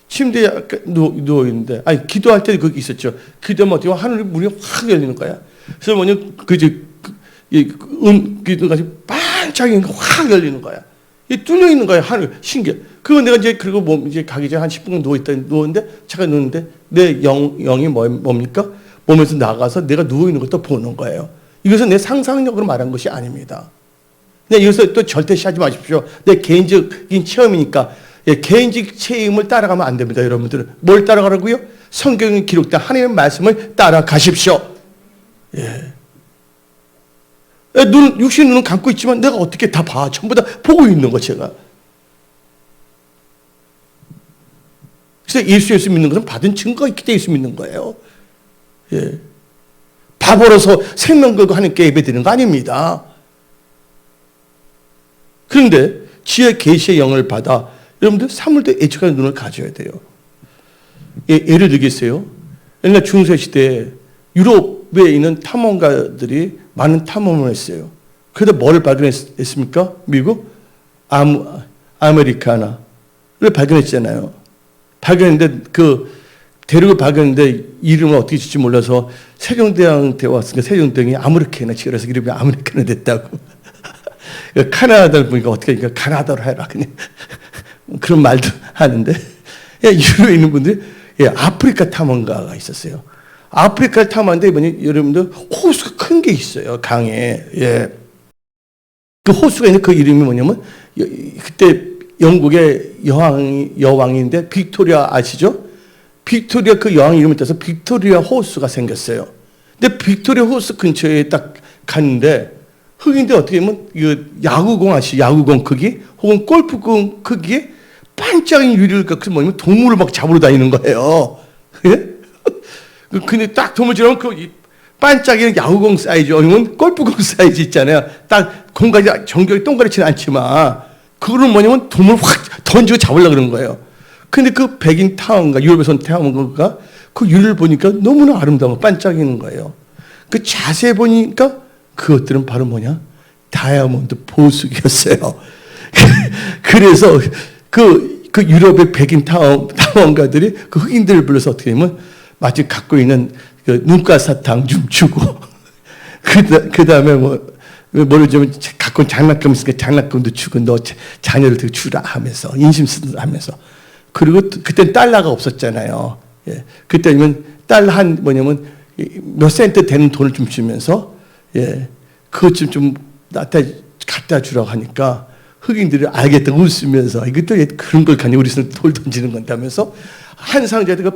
침대에 누워있는데, 아니 기도할 때 거기 있었죠. 기도하면 어떻게 하늘 문이 확 열리는 거야. 그래서 뭐냐 기도가 반짝이는 거 확 열리는 거야. 뚫려 있는 거야. 하늘 신기해. 그거 내가 이제 그리고 이제 가기 전에 한 10분 누웠는데 잠깐 누웠는데 내 영이 뭡니까? 몸에서 나가서 내가 누워 있는 것도 보는 거예요. 이것은 내 상상력으로 말한 것이 아닙니다. 네, 이것을 또 절대시하지 마십시오. 내 개인적인 체험이니까. 개인적 체험을 따라가면 안 됩니다. 여러분들은 뭘 따라가라고요? 성경에 기록된 하나님의 말씀을 따라가십시오. 육신 눈은 감고 있지만 내가 어떻게 다 봐? 전부 다 보고 있는 거 제가. 그래서 예수 믿는 것은 받은 증거가 있기 때문에 예수 믿는 거예요. 바보로서 생명 걸고 하나님께 예배드리는 거 아닙니다. 그런데 지혜 계시의 영을 받아 여러분들 사물도 예측하는 눈을 가져야 돼요. 예를 들겠어요. 옛날 중세시대에 유럽에 있는 탐험가들이 많은 탐험을 했어요. 그래서 뭐를 발견했습니까? 미국? 아메리카나를 발견했잖아요. 발견했는데 그 대륙을 발견했는데 이름을 어떻게 짓지 몰라서 세종대왕한테 왔으니까 세종대왕이 아메리카나 지어서 이름이 아메리카나 됐다고. 카나다를 보니까 어떻게 하니까 가나다로 해라. 그냥 그런 말도 하는데, 유럽에 있는 분들이 아프리카 탐험가가 있었어요. 아프리카를 탐험하는데 이번에 여러분들 호수가 큰 게 있어요. 강에. 그 호수가 있는 그 이름이 뭐냐면 그때 영국의 여왕인데 빅토리아 아시죠? 빅토리아 그 여왕 이름을 따서 빅토리아 호수가 생겼어요. 근데 빅토리아 호수 근처에 딱 갔는데 흑인들 어떻게 보면 야구공 아시죠? 야구공 크기 혹은 골프공 크기에 반짝이는 유리를 갖고 뭐냐면 동물을 막 잡으러 다니는 거예요. 근데 딱 동물 지나면 그 반짝이는 야구공 사이즈 아니면 골프공 사이즈 있잖아요. 딱 공간이 정교하게 동그랗지는 않지만 그거는 뭐냐면 동물 확 던지고 잡으려고 그러는 거예요. 근데 그 백인 탐험가, 유럽에서 온 탐험가가 그 유리를 보니까 너무나 아름다워 반짝이는 거예요. 그 자세히 보니까 그것들은 바로 뭐냐? 다이아몬드 보석이었어요. 그래서 그 유럽의 백인 탐험가들이 그 흑인들을 불러서 어떻게 하면 마치 갖고 있는 그 눈가 사탕 좀 주고, 그 다음에 뭐를 좀 갖고 온 장난감 있으니까 장난감도 주고, 너 자녀를 더 주라 하면서, 인심쓰라 하면서. 그리고 그땐 달러가 없었잖아요. 그때는 달러 뭐냐면 몇 센트 되는 돈을 좀 주면서, 그것 좀 갖다 주라고 하니까 흑인들이 알겠다 웃으면서 이것도 그런 걸 가지고 우리는 돌 던지는 건다면서 한 상자가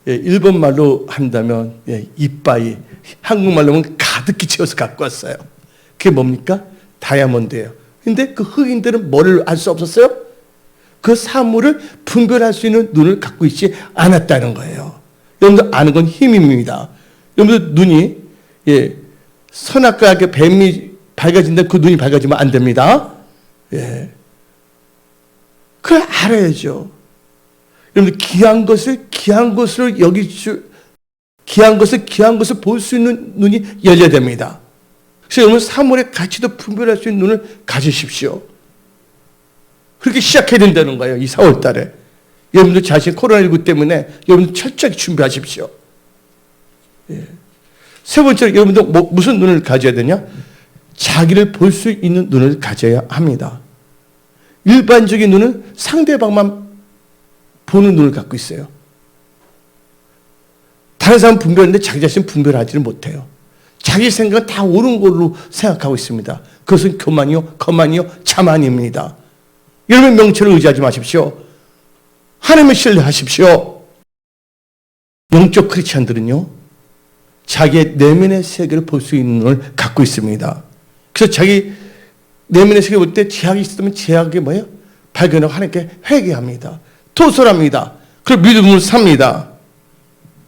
일본 말로 한다면 이빠이, 한국말로 하면 가득히 채워서 갖고 왔어요. 그게 뭡니까? 다이아몬드예요. 근데 그 흑인들은 뭐를 알 수 없었어요? 그 사물을 분별할 수 있는 눈을 갖고 있지 않았다는 거예요. 여러분들 아는 건 힘입니다. 여러분들 눈이 선악과 악의 뱀이 밝아진다 그 눈이 밝아지면 안 됩니다. 그걸 알아야죠. 여러분들 귀한 것을 귀한 것을 귀한 것을 볼 수 있는 눈이 열려야 됩니다. 그래서 여러분 사물의 가치도 분별할 수 있는 눈을 가지십시오. 그렇게 시작해야 된다는 거예요. 이 4월 달에. 여러분들 자신 코로나19 때문에 여러분들 철저히 준비하십시오. 예. 세 번째로 여러분들 무슨 눈을 가져야 되냐? 자기를 볼 수 있는 눈을 가져야 합니다. 일반적인 눈은 상대방만 보는 눈을 갖고 있어요. 다른 사람은 분별하는데 자기 자신은 분별하지를 못해요. 자기 생각은 다 옳은 걸로 생각하고 있습니다. 그것은 교만이요, 거만이요, 자만입니다. 여러분 명철을 의지하지 마십시오. 하나님을 신뢰하십시오. 영적 크리스찬들은요, 자기의 내면의 세계를 볼 수 있는 눈을 갖고 있습니다. 그래서 자기 내면의 세계를 볼 때 제약이 있으면 제약이 뭐예요? 발견하고 하나님께 회개합니다. 토설합니다. 그리고 믿음으로 삽니다.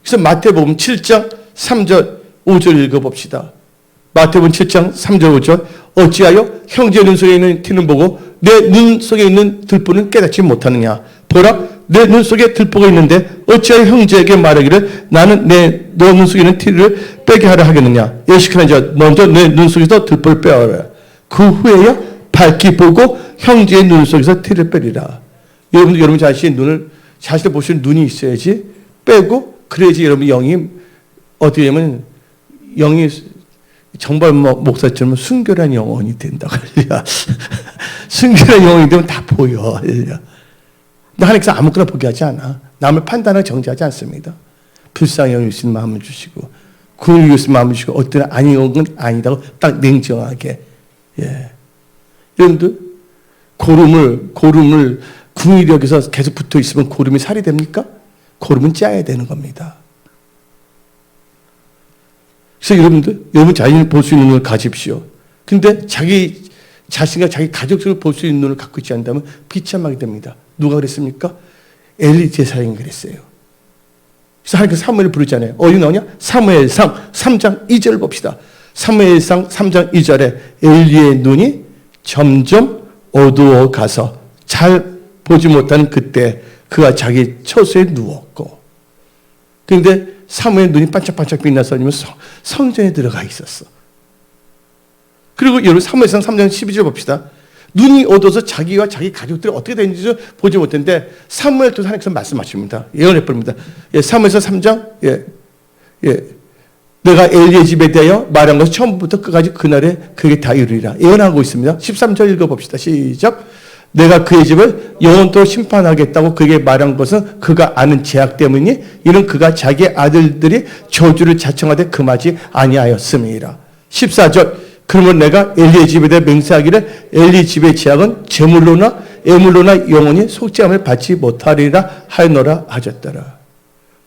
그래서 마태복음 7장 3절 5절 읽어봅시다. 마태복음 7장 3절 5절 어찌하여 형제의 눈 속에 있는 티는 보고 내 눈 속에 있는 들보는 깨닫지 못하느냐. 보라 내 눈 속에 들보가 있는데 어찌하여 형제에게 말하기를 나는 너 눈 속에 있는 티를 빼게 하라 하겠느냐. 예시키는 먼저 내 눈 속에서 들보를 빼어라. 그 후에야 밝히 보고 형제의 눈 속에서 티를 빼리라. 여러분 자신의 자신을 보시는 눈이 있어야지 빼고 그래야지 여러분 영이 어떻게 되면 영이 정말 목사처럼 순결한 영혼이 된다. 순결한 영혼이 되면 다 보여. 근데 하나님께서 아무거나 보게 하지 않아. 남을 판단하고 정죄하지 않습니다. 불쌍히 여기신 마음을 주시고 구원을 위해서 마음을 주시고 어떤 아닌 건 아니다고 딱 냉정하게. 예. 여러분들 고름을 궁이력에서 계속 붙어 있으면 고름이 살이 됩니까? 고름은 짜야 되는 겁니다. 그래서 여러분 자신을 볼 수 있는 눈을 가집시오. 근데 자기 자신과 자기 가족들을 볼 수 있는 눈을 갖고 있지 않다면 비참하게 됩니다. 누가 그랬습니까? 엘리 제사장이 그랬어요. 그래서 하나님께서 사무엘을 부르잖아요. 어디 나오냐? 사무엘상 3장 2절을 봅시다. 사무엘상 3장 2절에 엘리의 눈이 점점 어두워 가서 잘 보지 못하는 그때 그가 자기 처소에 누웠고, 그런데 사무엘 눈이 반짝반짝 빛나서 성전에 들어가 있었어. 그리고 여러분 사무엘상 3장 12절 봅시다. 눈이 어두워서 자기와 자기 가족들이 어떻게 되는지 보지 못했는데 사무엘 또 하나님께서 말씀하십니다. 예언해 버립니다. 예, 사무엘상 3장 내가 엘리의 집에 대하여 말한 것이 처음부터 끝까지 그날에 그에게 다 이루리라. 예언하고 있습니다. 13절 읽어봅시다. 시작. 내가 그의 집을 영원토록 심판하겠다고 그에게 말한 것은 그가 아는 죄악 때문이니 이는 그가 자기 아들들이 저주를 자청하되 금하지 아니하였음이라. 14절. 그러면 내가 엘리의 집에 대해 맹세하기를 엘리 집의 죄악은 재물로나 애물로나 영원히 속죄함을 받지 못하리라 하였노라 하셨더라.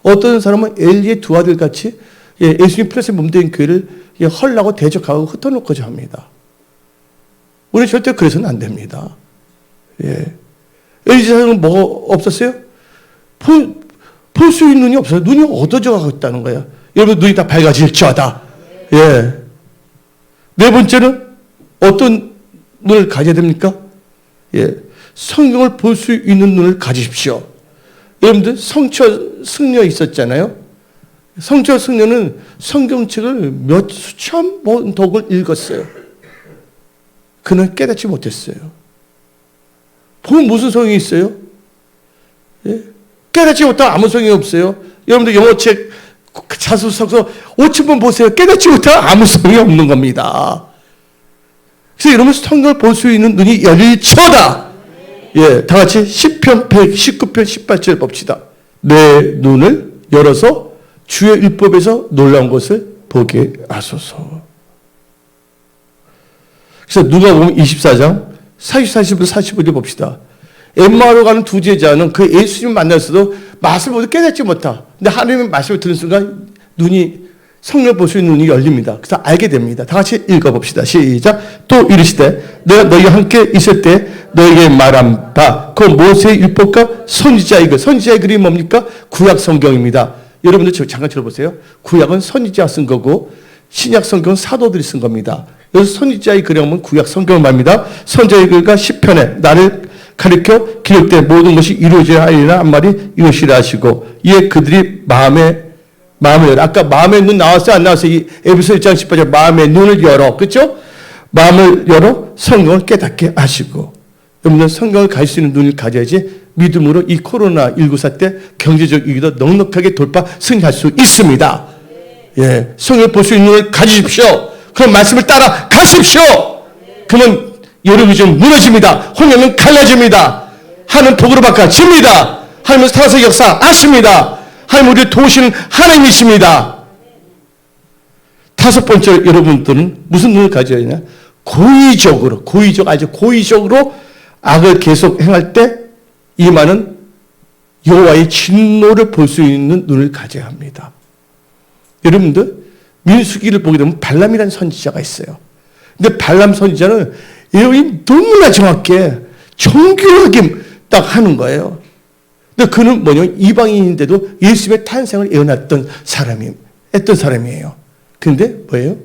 어떤 사람은 엘리의 두 아들같이 예수님 플러스에 몸된 교회를 헐라고 대적하고 흩어놓고자 합니다. 우리는 절대 그래서는 안 됩니다. 예. 엘리 제사장은 뭐가 없었어요? 볼 수 있는 눈이 없어요. 눈이 어두워져 가고 있다는 거예요. 여러분 눈이 다 밝아질지어다. 예. 네 번째는 어떤 눈을 가져야 됩니까? 예. 성경을 볼 수 있는 눈을 가지십시오. 여러분들 성처 승려 있었잖아요. 성처 승려는 성경책을 몇 수천 독을 읽었어요. 그는 깨닫지 못했어요. 보면 무슨 소용이 있어요? 예? 깨닫지 못하면 아무 소용이 없어요. 여러분들 영어책 자소서 5,000번 보세요. 깨닫지 못하면 아무 소용이 없는 겁니다. 그래서 여러분 성경을 볼 수 있는 눈이 열릴지어다. 예, 다 같이 시편 119편 18절 봅시다. 내 눈을 열어서 주의 율법에서 놀라운 것을 보게 하소서. 그래서 누가복음 24장 44절부터 45절 봅시다. 엠마오로 가는 두 제자는 그 예수님 만났어도 말씀을 모두 깨닫지 못하. 근데 하나님의 말씀을 들은 순간 눈이 성령을 볼 수 있는 눈이 열립니다. 그래서 알게 됩니다. 다 같이 읽어봅시다. 시작. 또 이르시되 내가 너희와 함께 있을 때 너희에게 말한 바 그 모세의 율법과 선지자의 글. 선지자의 글이 뭡니까? 구약 성경입니다. 여러분들 잠깐 들어보세요. 구약은 선지자가 쓴 거고 신약 성경은 사도들이 쓴 겁니다. 여기서 선지자의 글이라면 구약 성경을 말합니다. 선지자의 글과 시편에 나를 가리켜 기록된 모든 것이 이루어져야 하리라 한 말이 이것이라 하시고 이에 그들이 마음을 열어. 아까 마음의 눈 나왔어요? 안 나왔어요? 이 에베소 1장 18절 마음의 눈을 열어. 그렇죠? 마음을 열어 성경을 깨닫게 하시고 여러분들 성경을 갈 수 있는 눈을 가져야지 믿음으로 이 코로나19 사태 경제적 위기도 넉넉하게 돌파 승리할 수 있습니다. 예, 성경을 볼 수 있는 눈을 가지십시오. 그런 말씀을 따라 가십시오. 그러면 여러분이 좀 무너집니다. 혼연은 갈라집니다. 하나님 복으로 바꿔집니다. 하나님은 살아서 역사하십니다. 하나님 우리를 도우시는 하나님이십니다. 다섯 번째, 여러분들은 무슨 눈을 가져야 되냐? 아주 고의적으로 악을 계속 행할 때 임하는 여호와의 진노를 볼 수 있는 눈을 가져야 합니다. 여러분들 민수기를 보게 되면 발람이라는 선지자가 있어요. 근데 발람 선지자는 너무나 정확하게 정교하게 딱 하는 거예요. 근데 그는 뭐냐면 이방인인데도 예수님의 탄생을 예언했던 사람이에요. 근데 뭐예요?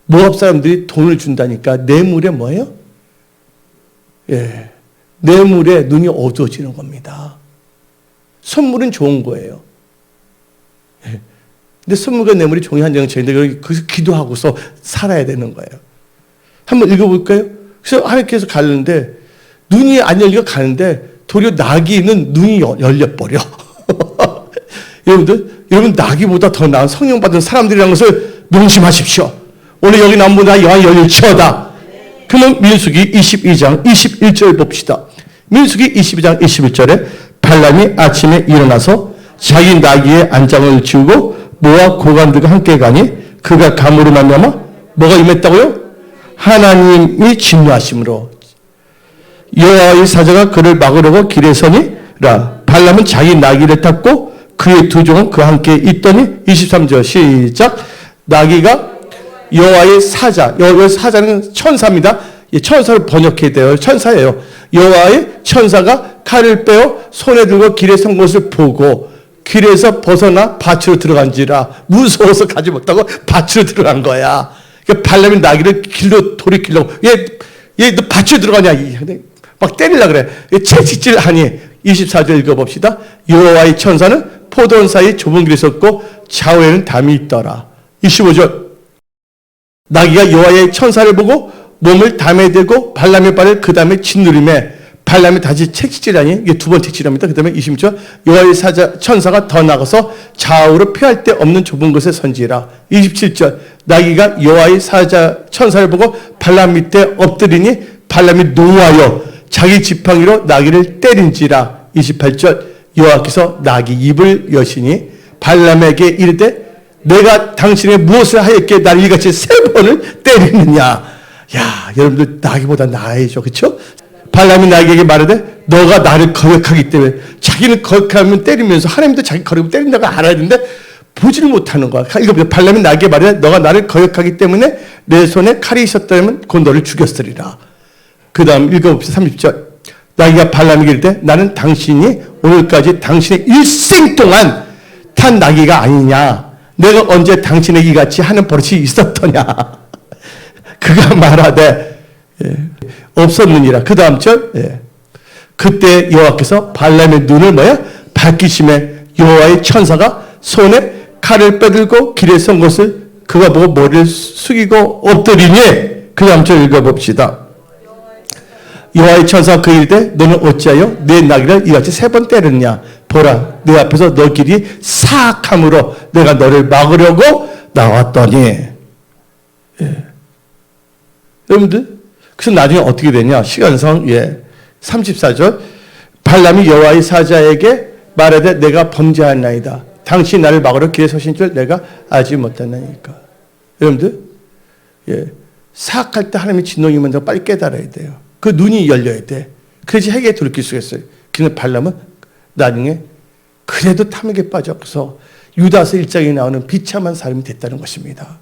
모압 사람들이 돈을 준다니까 뇌물에 뭐예요? 예, 뇌물에 눈이 어두워지는 겁니다. 선물은 좋은 거예요. 예. 근데 선물과 뇌물이 종이한 정체인데 거기서 기도하고서 살아야 되는 거예요. 한번 읽어볼까요? 그래서 하나님께서 가는데 눈이 안 열리고 가는데 도리어 나귀는 눈이 열려버려. 여러분 나귀보다 더 나은 성령 받은 사람들이라는 것을 명심하십시오. 오늘 여기 나온 분들 다 영이 열릴지어다. 그러면 민수기 22장 21절 봅시다. 민수기 22장 21절에 발람이 아침에 일어나서 자기 나귀의 안장을 지우고 모압 고관들과 함께 가니 그가 감으로 말미암아 뭐가 임했다고요? 하나님이 진노하심으로 여호와의 사자가 그를 막으려고 길에 서니라. 발람은 자기 나귀를 탔고 그의 두 종은 그와 함께 있더니 23절 시작. 나귀가 여호와의 사자, 여호와의 사자는 천사입니다. 천사를 번역해야 돼요. 천사예요. 여호와의 천사가 칼을 빼어 손에 들고 길에 선 것을 보고 길에서 벗어나 밭으로 들어간지라. 무서워서 가지 못하고 밭으로 들어간 거야. 그러니까 발람이 나귀를 길로 돌이키려고 얘 너 밭으로 들어가냐 막 때리려고 그래. 채찍질하니 24절 읽어봅시다. 여호와의 천사는 포도원 사이 좁은 길에 섰고 좌우에는 담이 있더라. 25절 나귀가 여호와의 천사를 보고 몸을 담에 대고 발람의 발을 그 다음에 짓누림에 발람이 다시 채찍질하니 이게 두 번 채찍질합니다. 그 다음에 26절 여호와의 천사가 더 나가서 좌우로 피할 데 없는 좁은 곳에 선지라. 27절 나귀가 여호와의 천사를 보고 발람 밑에 엎드리니 발람이 노하여 자기 지팡이로 나귀를 때린지라. 28절 여호와께서 나귀 입을 여시니 발람에게 이르되 내가 당신의 무엇을 하였기에 나를 이같이 3번을 때리느냐. 야, 여러분들 나귀보다 나아야죠. 그렇죠? 발람이 나에게 말하되 너가 나를 거역하기 때문에 자기는 거역하면 때리면서 하나님도 자기 거역하면 때린다고 알아야 되는데 보지를 못하는 거야. 이거 발람이 나에게 말하되 너가 나를 거역하기 때문에 내 손에 칼이 있었다면 곧 너를 죽였으리라. 그 다음 읽어봅시다. 30절 나귀가 발람에게 이르되 나는 당신이 오늘까지 당신의 일생 동안 탄 나귀가 아니냐. 내가 언제 당신에게 이같이 하는 버릇이 있었더냐. 그가 말하되 없었느니라. 그 다음 절 그때 여호와께서 발람의 눈을 밝히심에 여호와의 천사가 손에 칼을 빼들고 길에 선 것을 그가 보고 머리를 숙이고 엎드리니. 그 다음 절 읽어봅시다. 여호와의 천사가 그에게 이르되 너는 어찌하여 내 나귀를 이같이 3번 때렸냐. 보라 내 앞에서 너 길이 사악함으로 내가 너를 막으려고 나왔더니. 여러분들 그래서 나중에 어떻게 되냐. 시간상 34절 발람이 여호와의 사자에게 말하되 내가 범죄하나이다. 당신이 나를 막으러 길에 서신 줄 내가 알지 못하나이까. 여러분들 사악할 때 하나님의 진노가 임한다고 빨리 깨달아야 돼요. 그 눈이 열려야 돼. 그래야지 핵에 돌이킬 수가 있어요. 그런데 발람은 나중에 그래도 탐욕에 빠져서 유다서 1장에 나오는 비참한 사람이 됐다는 것입니다.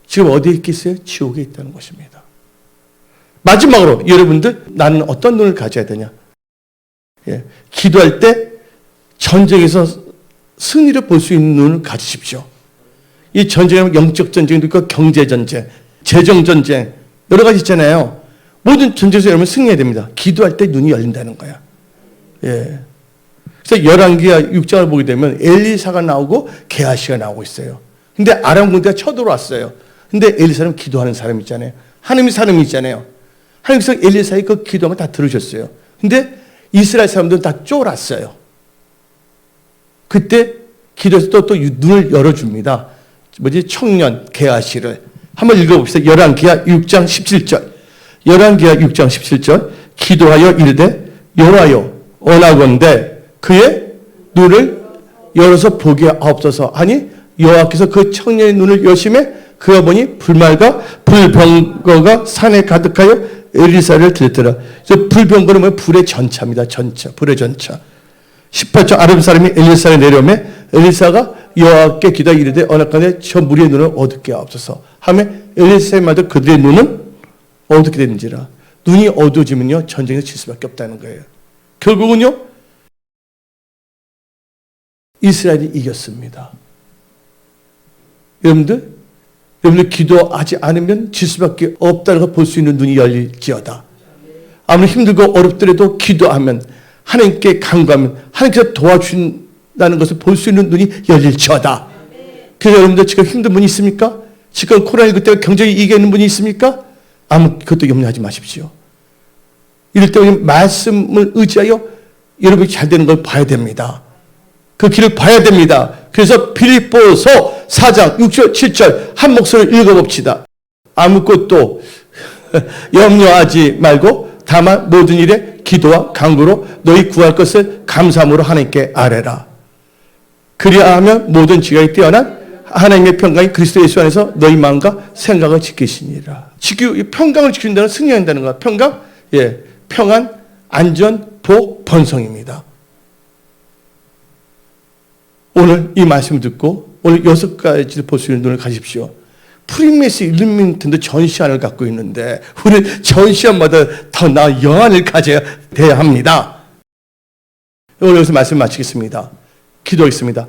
지금 어디에 있겠어요? 지옥에 있다는 것입니다. 마지막으로 여러분들 나는 어떤 눈을 가져야 되냐. 기도할 때 전쟁에서 승리를 볼 수 있는 눈을 가지십시오. 이 전쟁은 영적 전쟁도 있고 경제 전쟁, 재정 전쟁 여러 가지 있잖아요. 모든 전쟁에서 여러분 승리해야 됩니다. 기도할 때 눈이 열린다는 거야. 그래서 열왕기하 6장을 보게 되면 엘리사가 나오고 게하시가 나오고 있어요. 근데 아람 군대가 쳐들어왔어요. 근데 엘리사는 기도하는 사람 있잖아요. 하나님이 사람이 있잖아요. 하나님께서 엘리사의 그 기도만 다 들으셨어요. 근데 이스라엘 사람들은 다 쫄았어요. 그때 기도에서 또 눈을 열어줍니다. 청년 게하시를 한번 읽어봅시다. 열왕기하 6장 17절. 열왕기하 6장 17절. 기도하여 이르되 여호와여 원하건대 그의 눈을 열어서 보게 하옵소서 하니 여호와께서 그 청년의 눈을 여심해 그가 보니 불말과 불병거가 산에 가득하여 엘리사를 들더라. 불병거는 뭐예요? 불의 전차입니다. 전차, 불의 전차. 18절 아람 사람이 엘리사를 내려오매 엘리사가 여호와께 기도하여 이르되 언약간에 저 무리의 눈을 어둡게 하옵소서 하며 엘리사의 말도 그들의 눈은 어둡게 되는지라. 눈이 어두워지면요 전쟁에서 질 수밖에 없다는 거예요. 결국은요 이스라엘이 이겼습니다. 여러분들 기도하지 않으면 질 수밖에 없다는 걸 볼 수 있는 눈이 열릴지어다. 아무리 힘들고 어렵더라도 기도하면 하나님께 간구하면 하나님께서 도와준다는 것을 볼 수 있는 눈이 열릴지어다. 그래서 여러분들 지금 힘든 분이 있습니까? 지금 코로나19 때문에 경제에 이기는 분이 있습니까? 아무것도 염려하지 마십시오. 이럴 때 말씀을 의지하여 여러분이 잘 되는 걸 봐야 됩니다. 그 길을 봐야 됩니다. 그래서 빌립보서 4장 6절 7절 한 목소리를 읽어봅시다. 아무것도 염려하지 말고 다만 모든 일에 기도와 간구로 너희 구할 것을 감사함으로 하나님께 아뢰라. 그리하면 모든 지각이 뛰어난 하나님의 평강이 그리스도 예수 안에서 너희 마음과 생각을 지키시니라. 평강을 지킨다는 승리한다는 것. 평강, 평안, 안전, 복, 번성입니다. 오늘 이 말씀을 듣고 오늘 6가지를 볼 수 있는 눈을 가십시오. 프리메스 일루미네이션도 전시안을 갖고 있는데 우리 전시안마다 더 나은 영안을 가져야 돼야 합니다. 오늘 여기서 말씀 마치겠습니다. 기도하겠습니다.